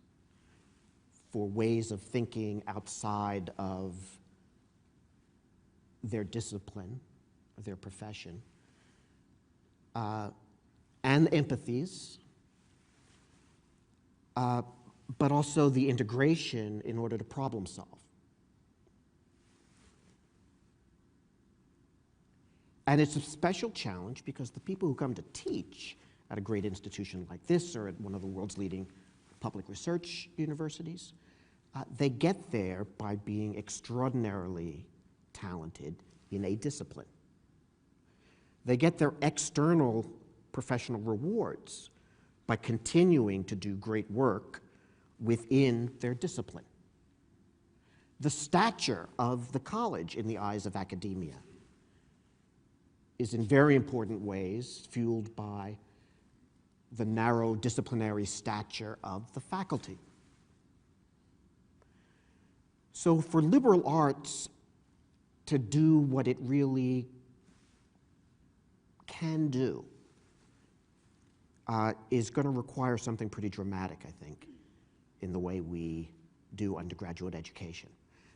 for ways of thinking outside of their discipline, or their profession, and empathies, but also the integration in order to problem solve. And it's a special challenge because the people who come to teach at a great institution like this or at one of the world's leading public research universities, they get there by being extraordinarily talented in a discipline. They get their external professional rewards by continuing to do great work within their discipline. The stature of the college in the eyes of academia is in very important ways fueled by the narrow disciplinary stature of the faculty. So for liberal arts to do what it really can do is going to require something pretty dramatic, I think, in the way we do undergraduate education.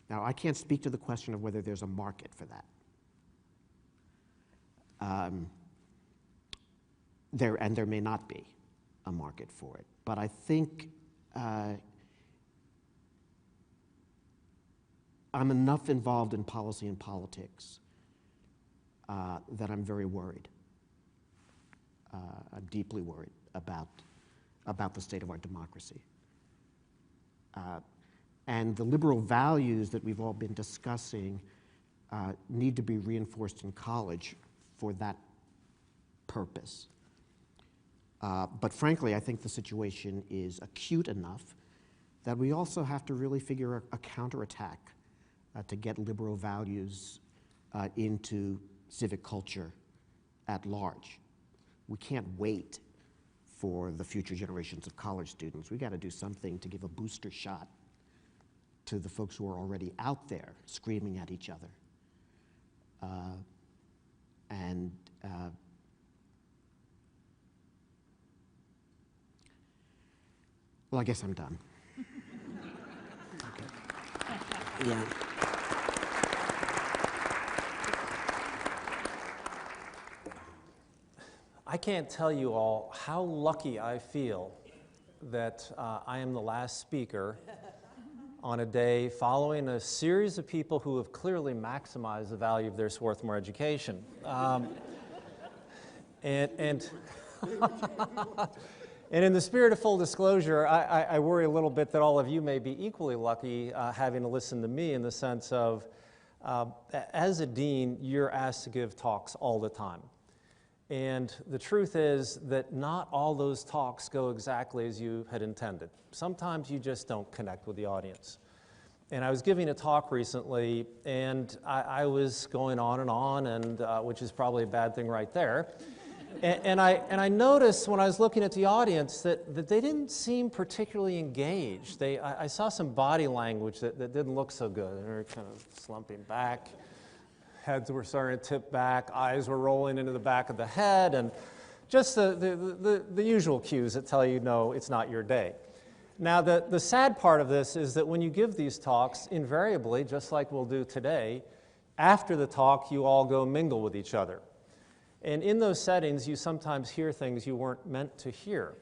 Now, I can't speak to the question of whether there's a market for that. There may not be a market for it, but I think I'm enough involved in policy and politics that I'm very worried. I'm deeply worried about the state of our democracy. And the liberal values that we've all been discussing need to be reinforced in college for that purpose. But frankly, I think the situation is acute enough that we also have to really figure a counterattack to get liberal values into civic culture at large. We can't wait for the future generations of college students. We got to do something to give a booster shot to the folks who are already out there screaming at each other. Well, I guess I'm done. Okay. Yeah. I can't tell you all how lucky I feel that I am the last speaker on a day following a series of people who have clearly maximized the value of their Swarthmore education. And in the spirit of full disclosure, I worry a little bit that all of you may be equally lucky having to listen to me, in the sense of, as a dean, you're asked to give talks all the time. And the truth is that not all those talks go exactly as you had intended. Sometimes you just don't connect with the audience. And I was giving a talk recently, and I was going on, and which is probably a bad thing right there. And I noticed when I was looking at the audience that they didn't seem particularly engaged. I saw some body language that didn't look so good. They were kind of slumping back. Heads were starting to tip back, eyes were rolling into the back of the head, and just the usual cues that tell you, no, it's not your day. Now, the sad part of this is that when you give these talks, invariably, just like we'll do today, after the talk, you all go mingle with each other. And in those settings, you sometimes hear things you weren't meant to hear.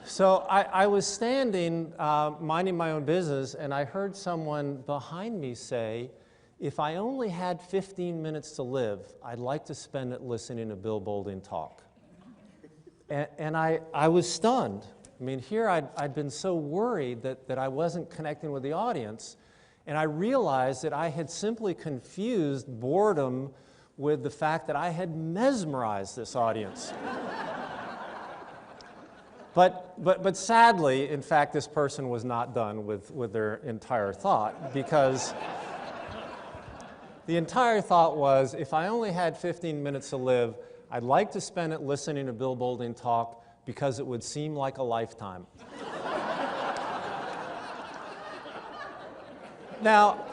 So I was standing, minding my own business, and I heard someone behind me say, if I only had 15 minutes to live, I'd like to spend it listening to Bill Boulding talk. And I was stunned. I mean, here I'd been so worried that I wasn't connecting with the audience, and I realized that I had simply confused boredom with the fact that I had mesmerized this audience. But sadly, in fact, this person was not done with their entire thought, because the entire thought was, if I only had 15 minutes to live, I'd like to spend it listening to Bill Boulding talk because it would seem like a lifetime. Now,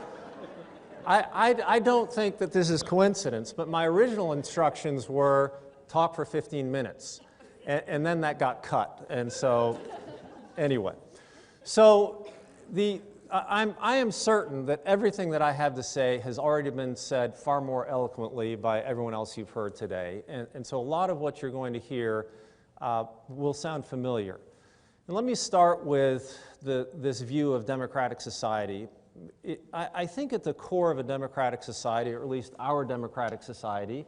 I don't think that this is coincidence, but my original instructions were talk for 15 minutes. And then that got cut, and so, anyway. So, I am certain that everything that I have to say has already been said far more eloquently by everyone else you've heard today, and so a lot of what you're going to hear will sound familiar. And let me start with this view of democratic society. I think at the core of a democratic society, or at least our democratic society,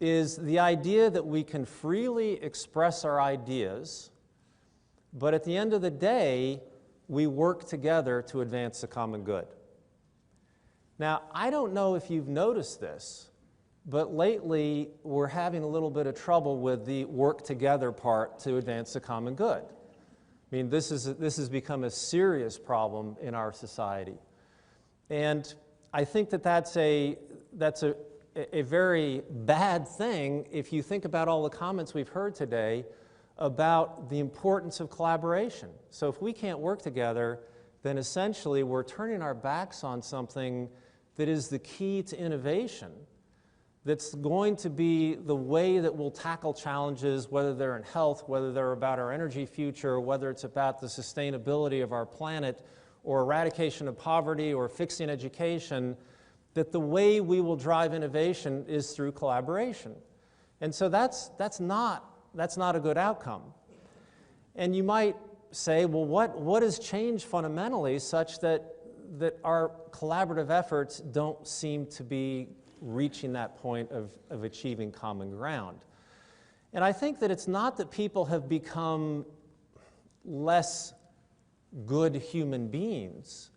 is the idea that we can freely express our ideas, but at the end of the day, we work together to advance the common good. Now, I don't know if you've noticed this, but lately we're having a little bit of trouble with the work together part to advance the common good. I mean, this has become a serious problem in our society. And I think that that's a very bad thing if you think about all the comments we've heard today about the importance of collaboration. So if we can't work together, then essentially we're turning our backs on something that is the key to innovation, that's going to be the way that we'll tackle challenges, whether they're in health, whether they're about our energy future, whether it's about the sustainability of our planet, or eradication of poverty, or fixing education, that the way we will drive innovation is through collaboration. And so that's not a good outcome. And you might say, well, what has changed fundamentally such that our collaborative efforts don't seem to be reaching that point of achieving common ground? And I think that it's not that people have become less good human beings.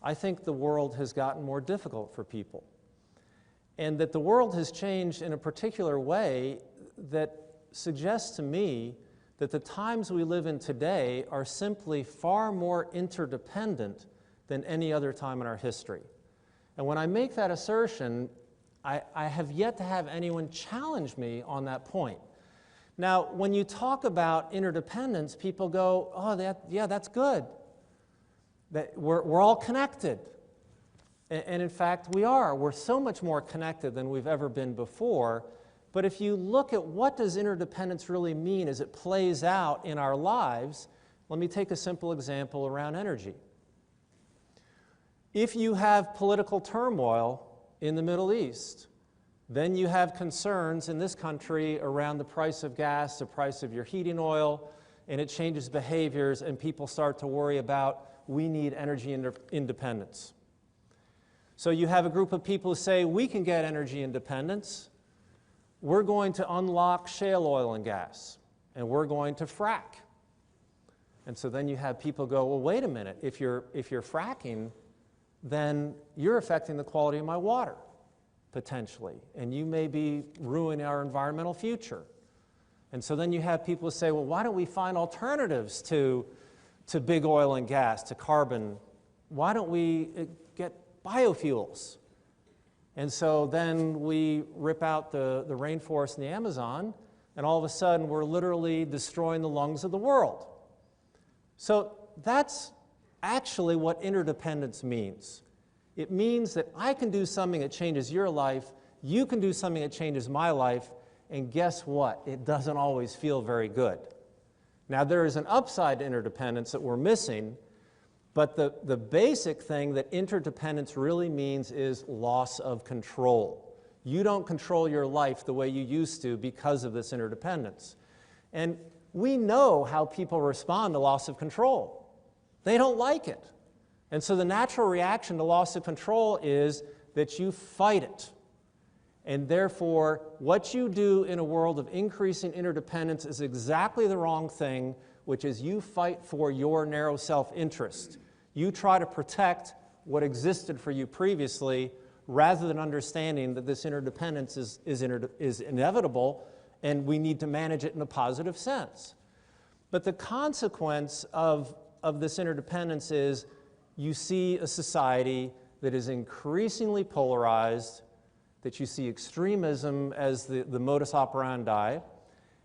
I think the world has gotten more difficult for people. And that the world has changed in a particular way that suggests to me that the times we live in today are simply far more interdependent than any other time in our history. And when I make that assertion, I have yet to have anyone challenge me on that point. Now, when you talk about interdependence, people go, oh, yeah, that's good. That we're all connected. And in fact, we are. We're so much more connected than we've ever been before. But if you look at what does interdependence really mean as it plays out in our lives, let me take a simple example around energy. If you have political turmoil in the Middle East, then you have concerns in this country around the price of gas, the price of your heating oil, and it changes behaviors, and people start to worry about, we need energy independence. So you have a group of people who say, we can get energy independence. We're going to unlock shale oil and gas, and we're going to frack. And so then you have people go, well, wait a minute, if you're fracking, then you're affecting the quality of my water, potentially, and you may be ruining our environmental future. And so then you have people who say, well, why don't we find alternatives to big oil and gas, to carbon? Why don't we get biofuels? And so then we rip out the rainforest in the Amazon, and all of a sudden we're literally destroying the lungs of the world. So that's actually what interdependence means. It means that I can do something that changes your life, you can do something that changes my life, and guess what? It doesn't always feel very good. Now, there is an upside to interdependence that we're missing, but the basic thing that interdependence really means is loss of control. You don't control your life the way you used to because of this interdependence. And we know how people respond to loss of control. They don't like it. And so the natural reaction to loss of control is that you fight it. And therefore, what you do in a world of increasing interdependence is exactly the wrong thing, which is you fight for your narrow self-interest. You try to protect what existed for you previously rather than understanding that this interdependence is inevitable and we need to manage it in a positive sense. But the consequence of this interdependence is you see a society that is increasingly polarized, that you see extremism as the modus operandi,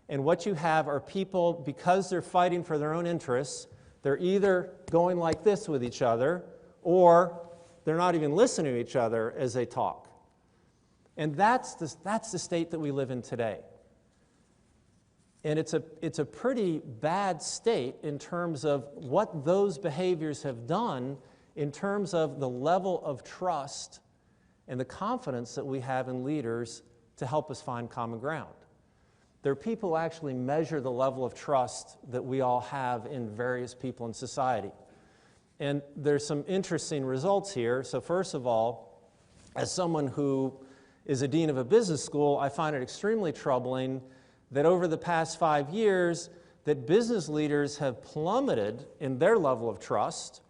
and what you have are people, because they're fighting for their own interests, they're either going like this with each other, or they're not even listening to each other as they talk. And that's the state that we live in today. And it's a pretty bad state in terms of what those behaviors have done in terms of the level of trust and the confidence that we have in leaders to help us find common ground. There are people who actually measure the level of trust that we all have in various people in society. And there's some interesting results here. So first of all, as someone who is a dean of a business school, I find it extremely troubling that over the past 5 years, that business leaders have plummeted in their level of trust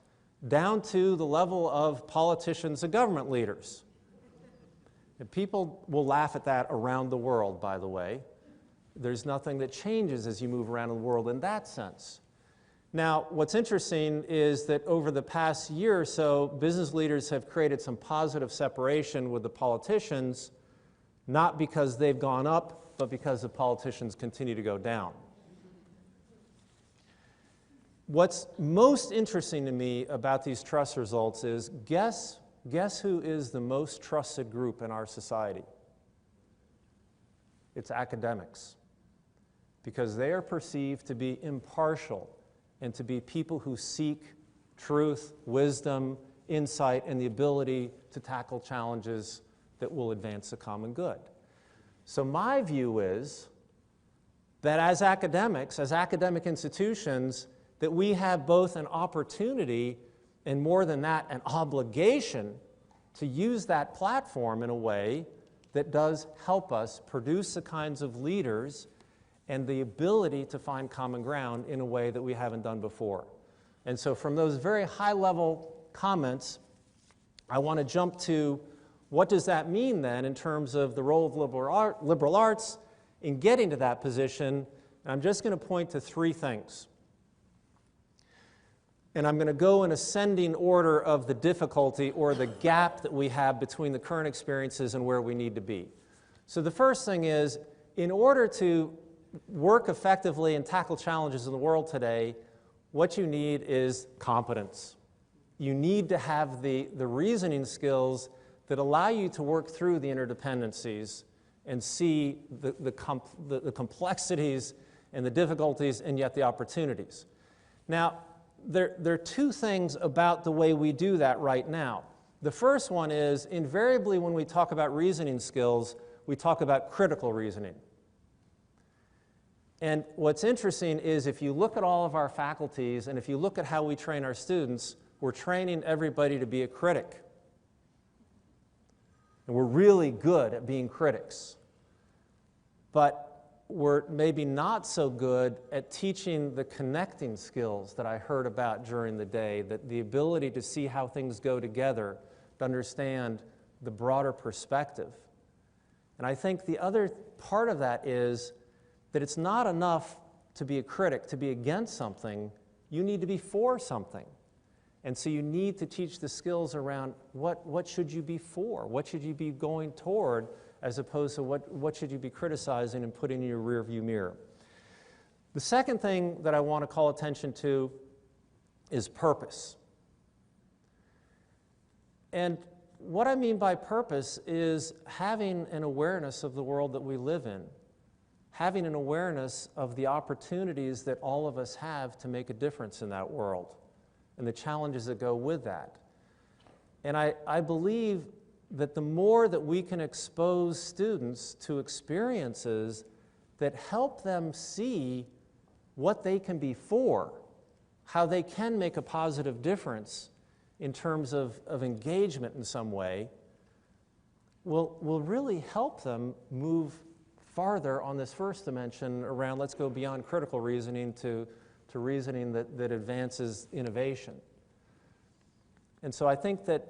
down to the level of politicians and government leaders. And people will laugh at that around the world, by the way. There's nothing that changes as you move around the world in that sense. Now, what's interesting is that over the past year or so, business leaders have created some positive separation with the politicians, not because they've gone up, but because the politicians continue to go down. What's most interesting to me about these trust results is guess who is the most trusted group in our society? It's academics, because they are perceived to be impartial and to be people who seek truth, wisdom, insight, and the ability to tackle challenges that will advance the common good. So my view is that as academics, as academic institutions, that we have both an opportunity and more than that, an obligation to use that platform in a way that does help us produce the kinds of leaders and the ability to find common ground in a way that we haven't done before. And so from those very high-level comments, I want to jump to what does that mean then in terms of the role of liberal arts in getting to that position. And I'm just going to point to 3 things. And I'm going to go in ascending order of the difficulty or the gap that we have between the current experiences and where we need to be. So the first thing is, in order to work effectively and tackle challenges in the world today, what you need is competence. You need to have the reasoning skills that allow you to work through the interdependencies and see the complexities and the difficulties and yet the opportunities. Now, there are two things about the way we do that right now. The first one is, invariably when we talk about reasoning skills, we talk about critical reasoning. And what's interesting is if you look at all of our faculties and if you look at how we train our students, we're training everybody to be a critic. And we're really good at being critics. But we're maybe not so good at teaching the connecting skills that I heard about during the day, that the ability to see how things go together, to understand the broader perspective. And I think the other part of that is that it's not enough to be a critic, to be against something. You need to be for something. And so you need to teach the skills around what should you be for? What should you be going toward, as opposed to what should you be criticizing and putting in your rearview mirror? The second thing that I want to call attention to is purpose. And what I mean by purpose is having an awareness of the world that we live in, having an awareness of the opportunities that all of us have to make a difference in that world and the challenges that go with that. And I believe that the more that we can expose students to experiences that help them see what they can be for, how they can make a positive difference in terms of engagement in some way, will really help them move farther on this first dimension around let's go beyond critical reasoning to reasoning that advances innovation. And so I think that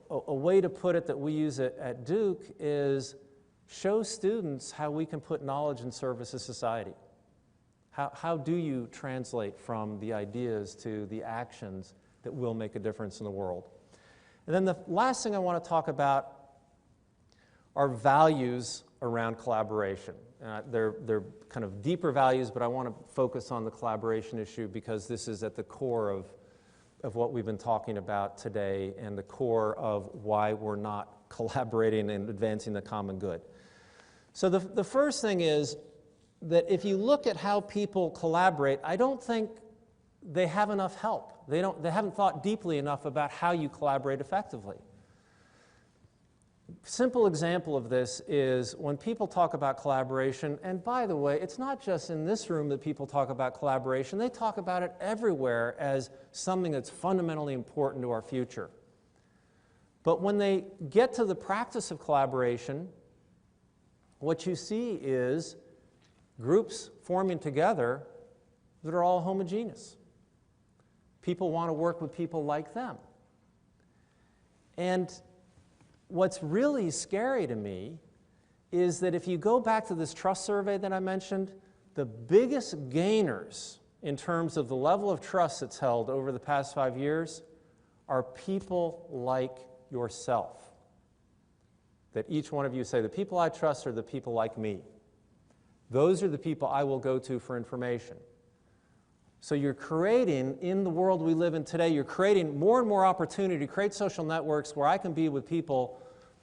a way to put it that we use it at Duke is show students how we can put knowledge in service of society. How do you translate from the ideas to the actions that will make a difference in the world? And then the last thing I want to talk about are values around collaboration. They're kind of deeper values, but I want to focus on the collaboration issue because this is at the core of what we've been talking about today and the core of why we're not collaborating and advancing the common good. So the first thing is that if you look at how people collaborate, I don't think they have enough help. They haven't thought deeply enough about how you collaborate effectively. Simple example of this is when people talk about collaboration, and by the way, it's not just in this room that people talk about collaboration, they talk about it everywhere as something that's fundamentally important to our future. But when they get to the practice of collaboration, what you see is groups forming together that are all homogeneous. People want to work with people like them. And what's really scary to me is that if you go back to this trust survey that I mentioned, the biggest gainers in terms of the level of trust that's held over the past 5 years are people like yourself. That each one of you say, the people I trust are the people like me. Those are the people I will go to for information. So you're creating, in the world we live in today, you're creating more and more opportunity to create social networks where I can be with people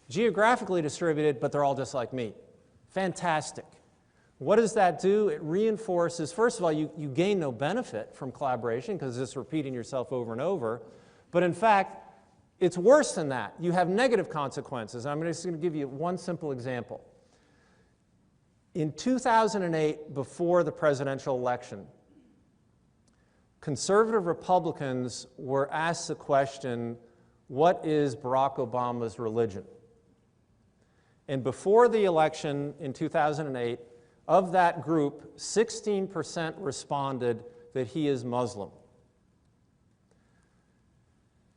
geographically distributed, but they're all just like me. Fantastic. What does that do? It reinforces, first of all, you gain no benefit from collaboration because it's just repeating yourself over and over. But in fact, it's worse than that. You have negative consequences. I'm just going to give you one simple example. In 2008, before the presidential election, conservative Republicans were asked the question, what is Barack Obama's religion? And before the election in 2008, of that group, 16% responded that he is Muslim.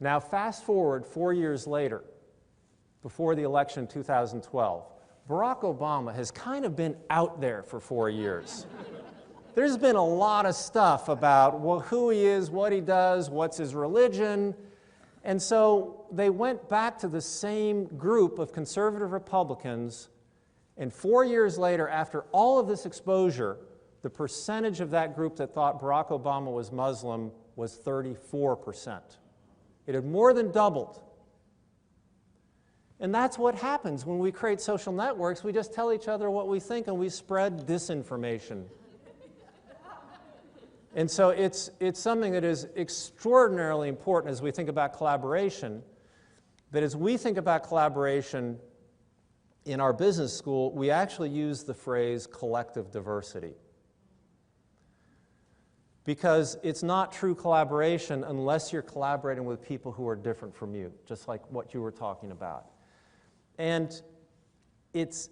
Now fast forward 4 years later, before the election in 2012, Barack Obama has kind of been out there for 4 years. there's been a lot of stuff about who he is, what he does, what's his religion. And so they went back to the same group of conservative Republicans, and 4 years later, after all of this exposure, the percentage of that group that thought Barack Obama was Muslim was 34%. It had more than doubled. And that's what happens when we create social networks. We just tell each other what we think and we spread disinformation. And so it's something that is extraordinarily important as we think about collaboration, that as we think about collaboration in our business school, we actually use the phrase collective diversity. Because it's not true collaboration unless you're collaborating with people who are different from you, just like what you were talking about. And it's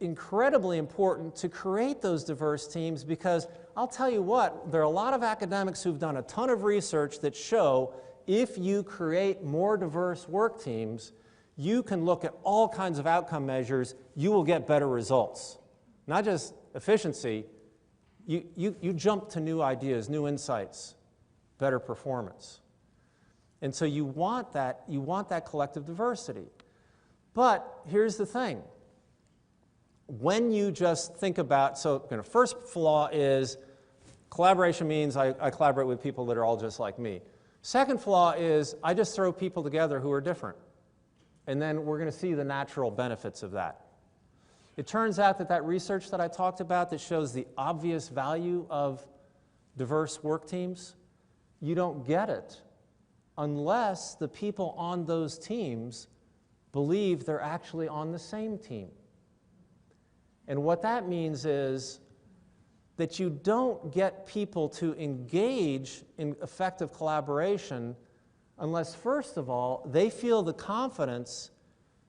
incredibly important to create those diverse teams because I'll tell you what, there are a lot of academics who've done a ton of research that show if you create more diverse work teams, you can look at all kinds of outcome measures, you will get better results. Not just efficiency, you jump to new ideas, new insights, better performance. And so you want that collective diversity. But here's the thing. When you just think about, first flaw is collaboration means I collaborate with people that are all just like me. Second flaw is I just throw people together who are different. And then we're going to see the natural benefits of that. It turns out that research that I talked about that shows the obvious value of diverse work teams, you don't get it unless the people on those teams believe they're actually on the same team. And what that means is that you don't get people to engage in effective collaboration unless, first of all, they feel the confidence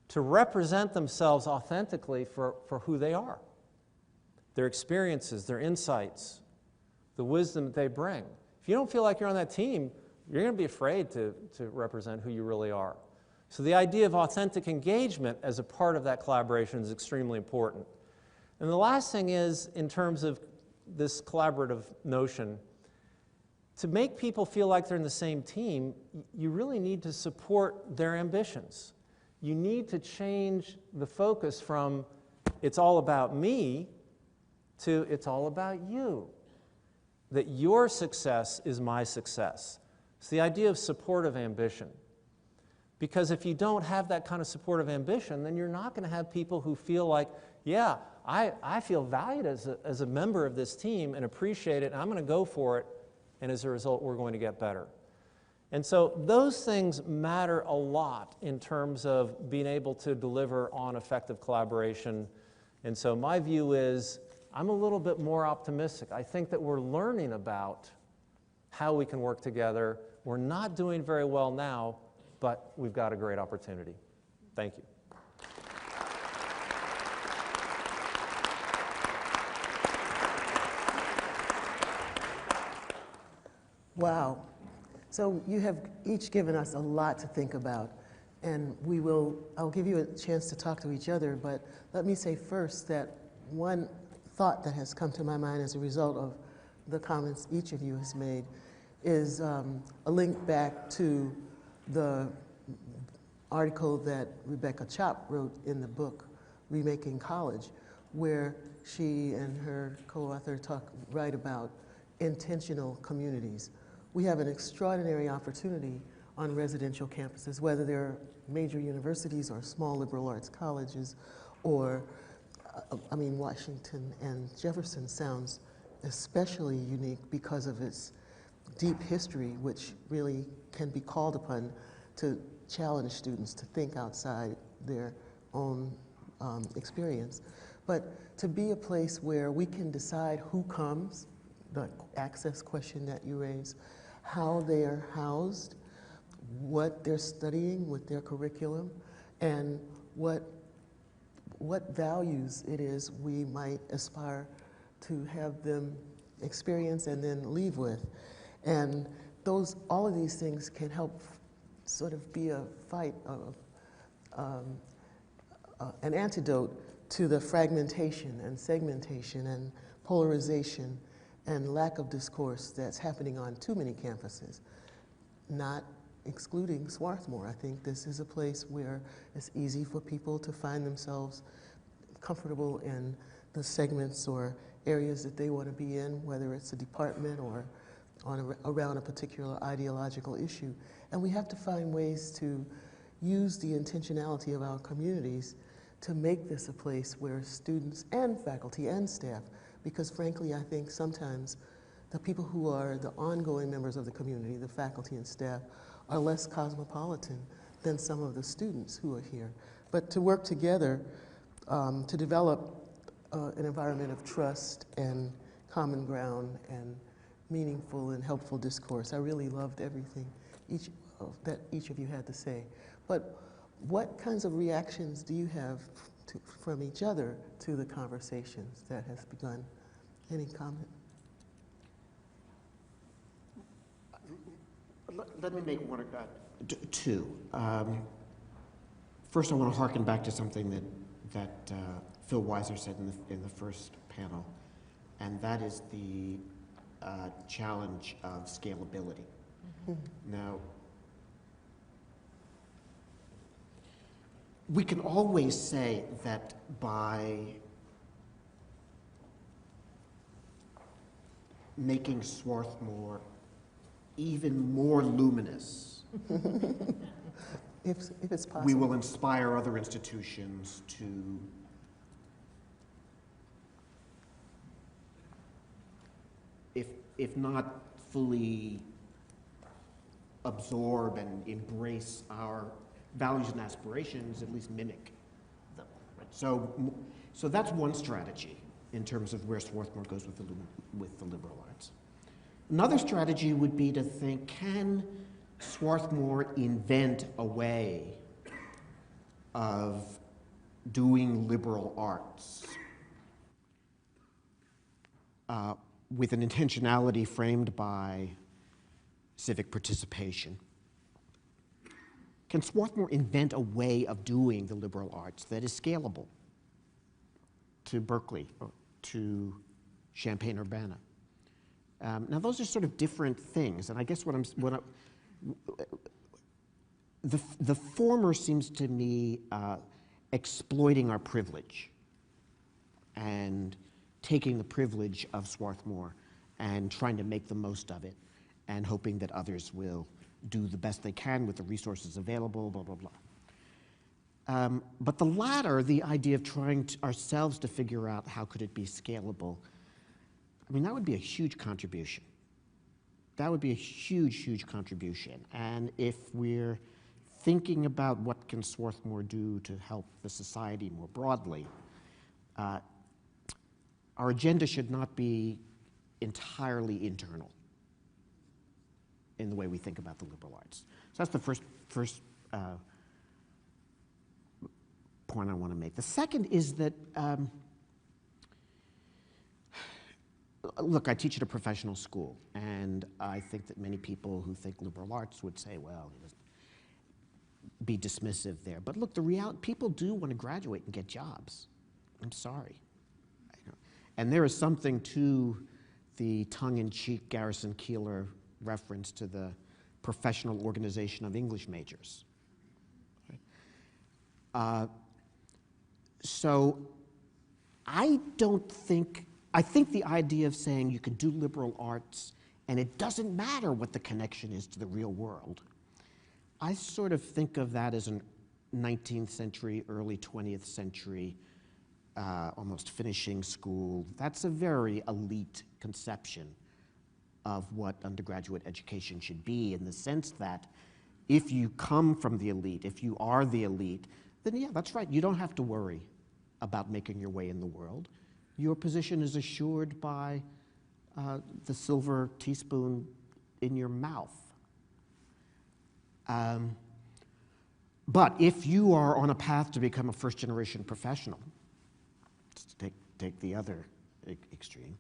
to represent themselves authentically for who they are, their experiences, their insights, the wisdom that they bring. If you don't feel like you're on that team, you're going to be afraid to represent who you really are. So the idea of authentic engagement as a part of that collaboration is extremely important. And the last thing is, in terms of this collaborative notion, to make people feel like they're in the same team, you really need to support their ambitions. You need to change the focus from it's all about me to it's all about you. That your success is my success. It's the idea of supportive ambition. Because if you don't have that kind of supportive ambition, then you're not going to have people who feel like, yeah, I feel valued as a member of this team and appreciate it, and I'm going to go for it, and as a result, we're going to get better. And so those things matter a lot in terms of being able to deliver on effective collaboration. And so my view is I'm a little bit more optimistic. I think that we're learning about how we can work together. We're not doing very well now, but we've got a great opportunity. Thank you. Wow. So you have each given us a lot to think about, and I'll give you a chance to talk to each other, but let me say first that one thought that has come to my mind as a result of the comments each of you has made is a link back to the article that Rebecca Chopp wrote in the book, Remaking College, where she and her co-author write about intentional communities. We have an extraordinary opportunity on residential campuses, whether they're major universities or small liberal arts colleges, or, Washington and Jefferson sounds especially unique because of its deep history, which really can be called upon to challenge students to think outside their own experience. But to be a place where we can decide who comes, the access question that you raised, how they are housed, what they're studying with their curriculum, and what values it is we might aspire to have them experience and then leave with. And all of these things can help sort of be a fight of an antidote to the fragmentation and segmentation and polarization and lack of discourse that's happening on too many campuses, not excluding Swarthmore. I think this is a place where it's easy for people to find themselves comfortable in the segments or areas that they want to be in, whether it's a department or around a particular ideological issue. And we have to find ways to use the intentionality of our communities to make this a place where students and faculty and staff, because frankly, I think sometimes the people who are the ongoing members of the community, the faculty and staff, are less cosmopolitan than some of the students who are here. But to work together to develop an environment of trust and common ground and meaningful and helpful discourse. I really loved everything that each of you had to say. But what kinds of reactions do you have from each other to the conversations that has begun? Any comment? Let me make one or two. First, I want to harken back to something that Phil Weiser said in the first panel, and that is the challenge of scalability. Now, we can always say that by making Swarthmore even more luminous, if it's possible, we will inspire other institutions to if not fully absorb and embrace our values and aspirations, at least mimic them. Right? So that's one strategy in terms of where Swarthmore goes with the liberal arts. Another strategy would be to think, can Swarthmore invent a way of doing liberal arts with an intentionality framed by civic participation? Can Swarthmore invent a way of doing the liberal arts that is scalable to Berkeley or to Champaign-Urbana? Now, those are sort of different things, and I guess the former seems to me exploiting our privilege and taking the privilege of Swarthmore and trying to make the most of it and hoping that others will do the best they can with the resources available, blah, blah, blah. But the latter, the idea of trying ourselves to figure out how could it be scalable, I mean, that would be a huge contribution. That would be a huge, huge contribution. And if we're thinking about what can Swarthmore do to help the society more broadly, our agenda should not be entirely internal in the way we think about the liberal arts. So that's the first point I want to make. The second is that, look, I teach at a professional school, and I think that many people who think liberal arts would say, well, be dismissive there. But look, the reality, people do want to graduate and get jobs. I'm sorry. And there is something to the tongue-in-cheek Garrison Keillor reference to the professional organization of English majors. So I think the idea of saying you can do liberal arts and it doesn't matter what the connection is to the real world, I sort of think of that as a 19th century, early 20th century, almost finishing school. That's a very elite conception of what undergraduate education should be, in the sense that if you come from the elite, if you are the elite, then yeah, that's right. You don't have to worry about making your way in the world. Your position is assured by the silver teaspoon in your mouth. But if you are on a path to become a first-generation professional, to take the other extreme,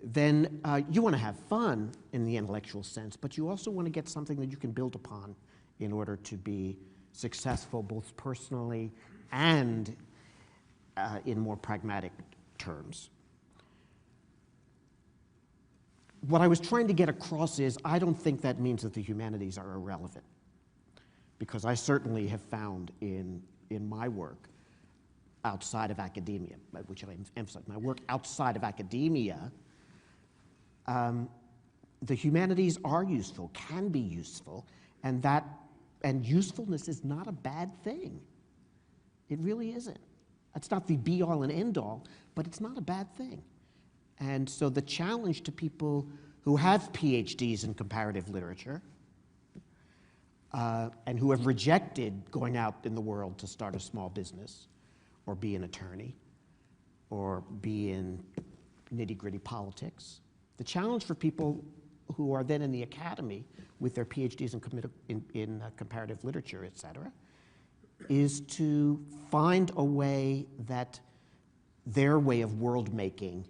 then you want to have fun in the intellectual sense, but you also want to get something that you can build upon in order to be successful both personally and in more pragmatic terms. what I was trying to get across is I don't think that means that the humanities are irrelevant, because I certainly have found in my work outside of academia, which I emphasize, my work outside of academia, the humanities are useful, can be useful, and usefulness is not a bad thing. It really isn't. It's not the be-all and end-all, but it's not a bad thing. And so the challenge to people who have PhDs in comparative literature and who have rejected going out in the world to start a small business or be an attorney or be in nitty-gritty politics, the challenge for people who are then in the academy with their PhDs in comparative literature, et cetera, is to find a way that their way of world-making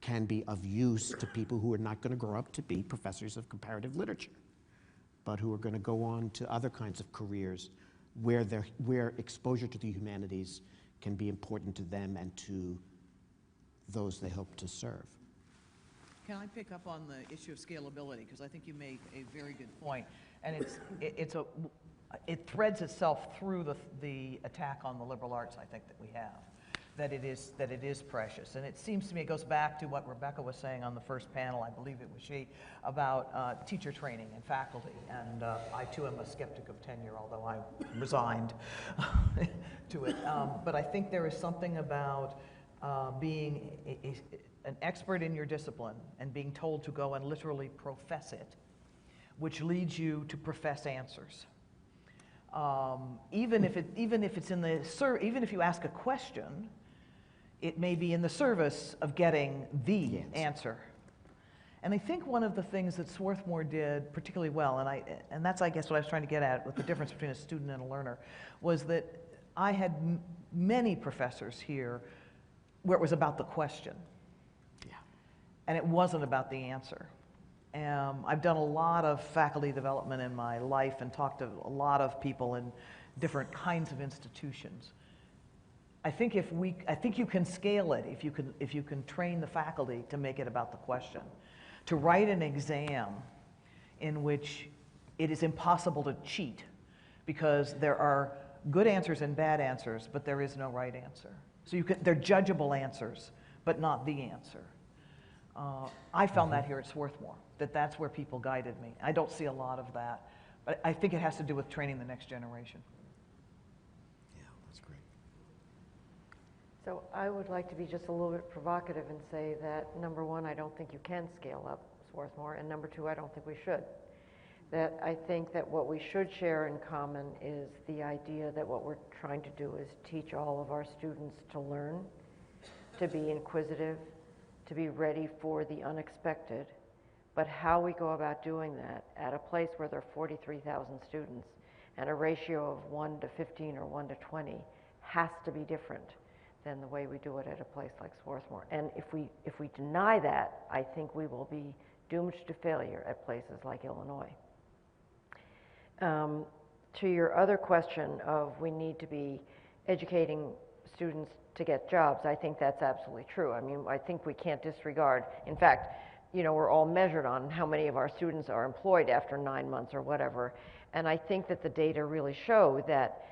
can be of use to people who are not going to grow up to be professors of comparative literature, but who are going to go on to other kinds of careers where exposure to the humanities can be important to them and to those they hope to serve. Can I pick up on the issue of scalability? Because I think you make a very good point. And it threads itself through the attack on the liberal arts, I think, that we have, that it is precious. And it seems to me it goes back to what Rebecca was saying on the first panel, I believe it was she, about teacher training and faculty. And I, too, am a skeptic of tenure, although I resigned to it. But I think there is something about being an expert in your discipline and being told to go and literally profess it, which leads you to profess answers. Even if you ask a question, it may be in the service of getting the answer. And I think one of the things that Swarthmore did particularly well, and that's, I guess, what I was trying to get at with the difference between a student and a learner, was that I had many professors here where it was about the question. Yeah. And it wasn't about the answer. I've done a lot of faculty development in my life and talked to a lot of people in different kinds of institutions. I think you can scale it if you can train the faculty to make it about the question, to write an exam in which it is impossible to cheat because there are good answers and bad answers, but there is no right answer. So they're judgeable answers, but not the answer. I found that here at Swarthmore, that's where people guided me. I don't see a lot of that, but I think it has to do with training the next generation. Yeah, that's great. So I would like to be just a little bit provocative and say that, number one, I don't think you can scale up Swarthmore, and number two, I don't think we should. That I think that what we should share in common is the idea that what we're trying to do is teach all of our students to learn, to be inquisitive, to be ready for the unexpected. But how we go about doing that at a place where there are 43,000 students and a ratio of 1 to 15 or 1 to 20 has to be different than the way we do it at a place like Swarthmore. And if we deny that, I think we will be doomed to failure at places like Illinois. To your other question of we need to be educating students to get jobs, I think that's absolutely true. I mean, I think we can't disregard. In fact, you know, we're all measured on how many of our students are employed after 9 months or whatever. And I think that the data really show that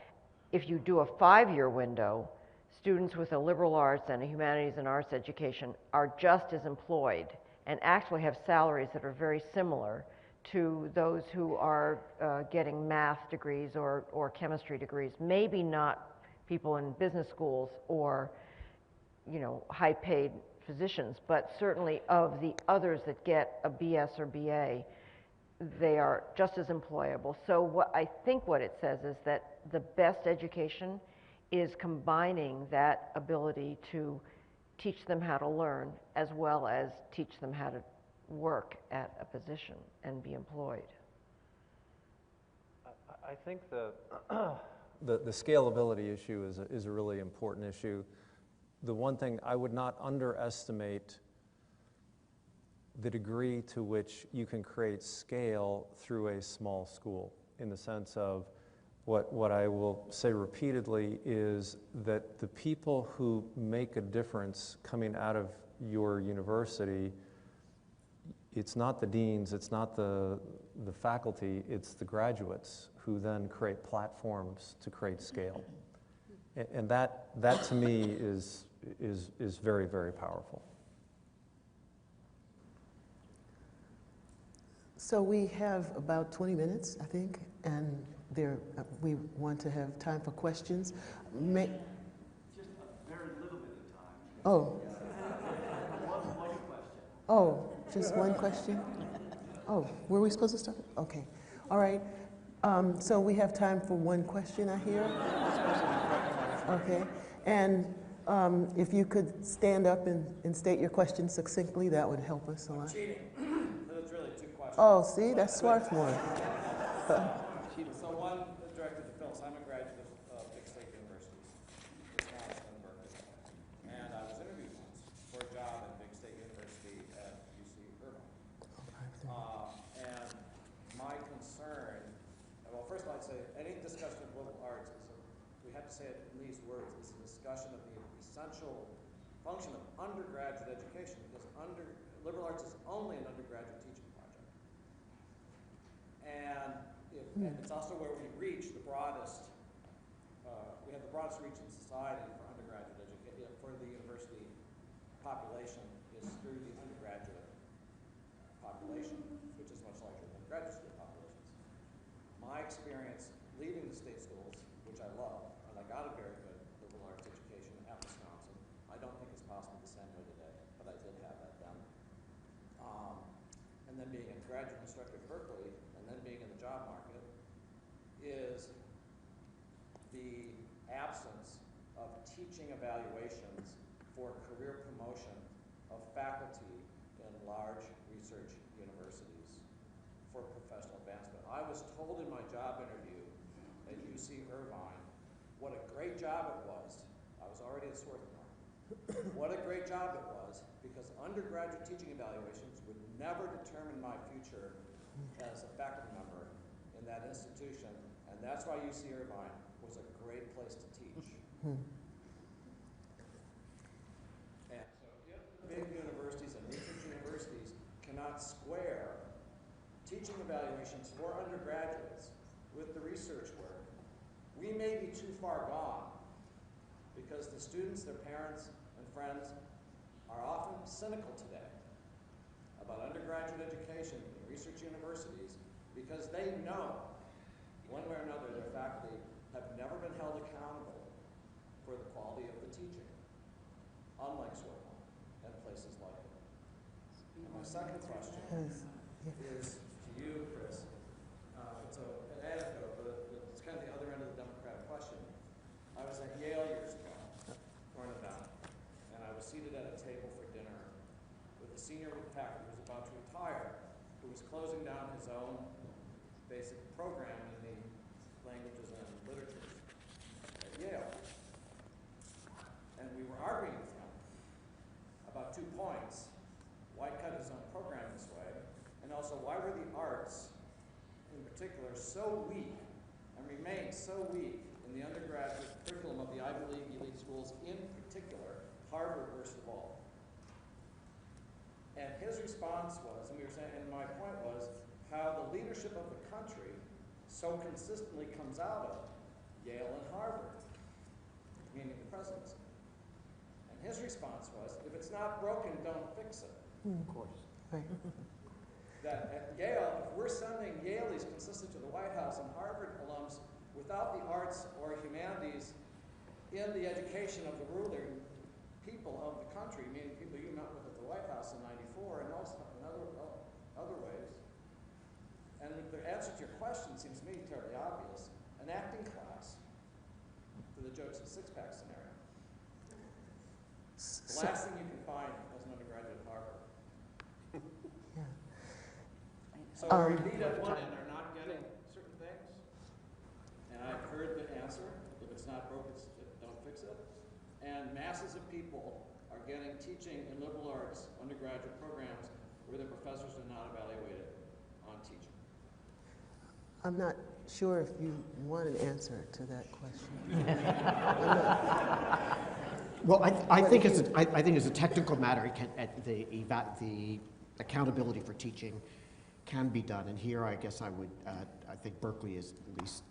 if you do a 5-year window, students with a liberal arts and a humanities and arts education are just as employed and actually have salaries that are very similar to those who are getting math degrees or chemistry degrees. Maybe not people in business schools or, you know, high-paid physicians, but certainly of the others that get a BS or BA, they are just as employable. So I think what it says is that the best education is combining that ability to teach them how to learn as well as teach them how to work at a position and be employed. I think the scalability issue is a really important issue. The one thing I would not underestimate the degree to which you can create scale through a small school, in the sense of what I will say repeatedly is that the people who make a difference coming out of your university, it's not the deans, it's not the faculty, it's the graduates who then create platforms to create scale. And that to me is very, very powerful. So we have about 20 minutes, I think, and we want to have time for questions. Just a very little bit of time. Oh. One question. Oh, just one question? Oh, were we supposed to start? Okay, all right. So we have time for one question, I hear. Okay, and if you could stand up and state your question succinctly, that would help us a lot. Cheating. That's really two questions. Oh, see, that's Swarthmore. So one directed to Phyllis. I'm a graduate of big state universities, Wisconsin and Berkeley. And I was interviewed once for a job at big state university at UC Irvine. And my concern, well, first of all, I'd say any discussion of liberal arts we have to say it in these words, it's a discussion of the essential function of undergraduate education, because liberal arts is only an undergraduate teaching project. And it's also where we reach the broadest, we have the broadest reach in society for undergraduate education, for the university population is through the undergraduate population, which is much larger than graduate school populations. My experience leaving the state schools, which I love, and I got a very good liberal arts education at Wisconsin. I don't think it's possible the same way today, but I did have that then. And then being a graduate instructor at Berkeley, and then being in the job market, is the absence of teaching evaluations for career promotion of faculty in large research universities for professional advancement. I was told in my job interview at UC Irvine what a great job it was. I was already at Swarthmore. What a great job it was, because undergraduate teaching evaluations would never determine my future as a faculty member in that institution, and that's why UC Irvine was a great place to teach. And so if big universities and research universities cannot square teaching evaluations for undergraduates with the research work, we may be too far gone, because the students, their parents, and friends are often cynical today about undergraduate education in research universities, because they know, one way or another, their faculty have never been held accountable for the quality of the teaching, unlike Swarthmore and places like it. And my second question is to you, Chris. It's an anecdote, but it's kind of the other end of the democratic question. I was at Yale years ago, for an event, and I was seated at a table for dinner with a senior faculty who was about to retire, who was closing down his own basic program in the languages and literatures at Yale. And we were arguing with him about 2 points. Why cut his own program this way? And also, why were the arts, in particular, so weak and remain so weak in the undergraduate curriculum of the Ivy League elite schools, in particular, Harvard worst of all? And his response was, and we were saying, and my point was, how the leadership of the country so consistently comes out of Yale and Harvard, meaning the presidency. And his response was, if it's not broken, don't fix it. Of course. Right. That at Yale, if we're sending Yaleys consistent to the White House and Harvard alums without the arts or humanities in the education of the ruling people of the country, meaning people you met with at the White House in '94 and also in other ways. And the answer to your question seems to me terribly obvious. An acting class for the jokes of six-pack scenario. The last thing you can find as an undergraduate at Harvard. Yeah. So our elite at one end are not getting certain things. And I've heard the answer, if it's not broke, don't fix it. And masses of people are getting teaching in liberal arts undergraduate programs where the professors are not evaluated on teaching. I'm not sure if you want an answer to that question. Well, I think it's a technical matter. The accountability for teaching can be done. And here, I guess I would, I think Berkeley is, at least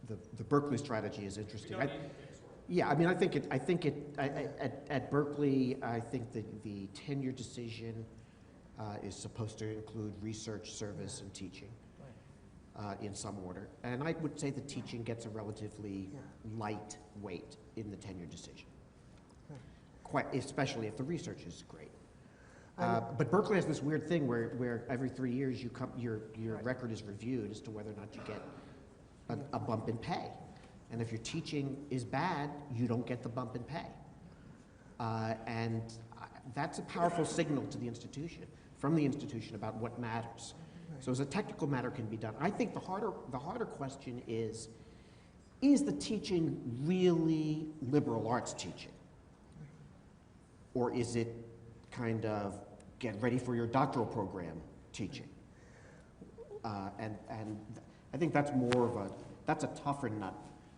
the Berkeley strategy is interesting. Yeah, I mean, at Berkeley, I think the tenure decision is supposed to include research, service, and teaching in some order. And I would say the teaching gets a relatively light weight in the tenure decision, quite, especially if the research is great. But Berkeley has this weird thing where every 3 years your record is reviewed as to whether or not you get a bump in pay. And if your teaching is bad, you don't get the bump in pay. And that's a powerful signal to the institution, from the institution, about what matters. Right. So as a technical matter can be done. I think the harder question is the teaching really liberal arts teaching? Or is it kind of get ready for your doctoral program teaching? And I think that's that's a tougher nut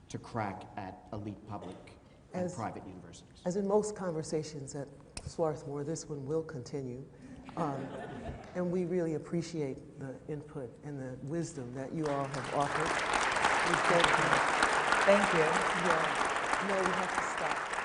to crack at elite public and private universities. As in most conversations at Swarthmore, this one will continue. And we really appreciate the input and the wisdom that you all have offered. We thank you. Thank you. Yeah. No, we have to stop.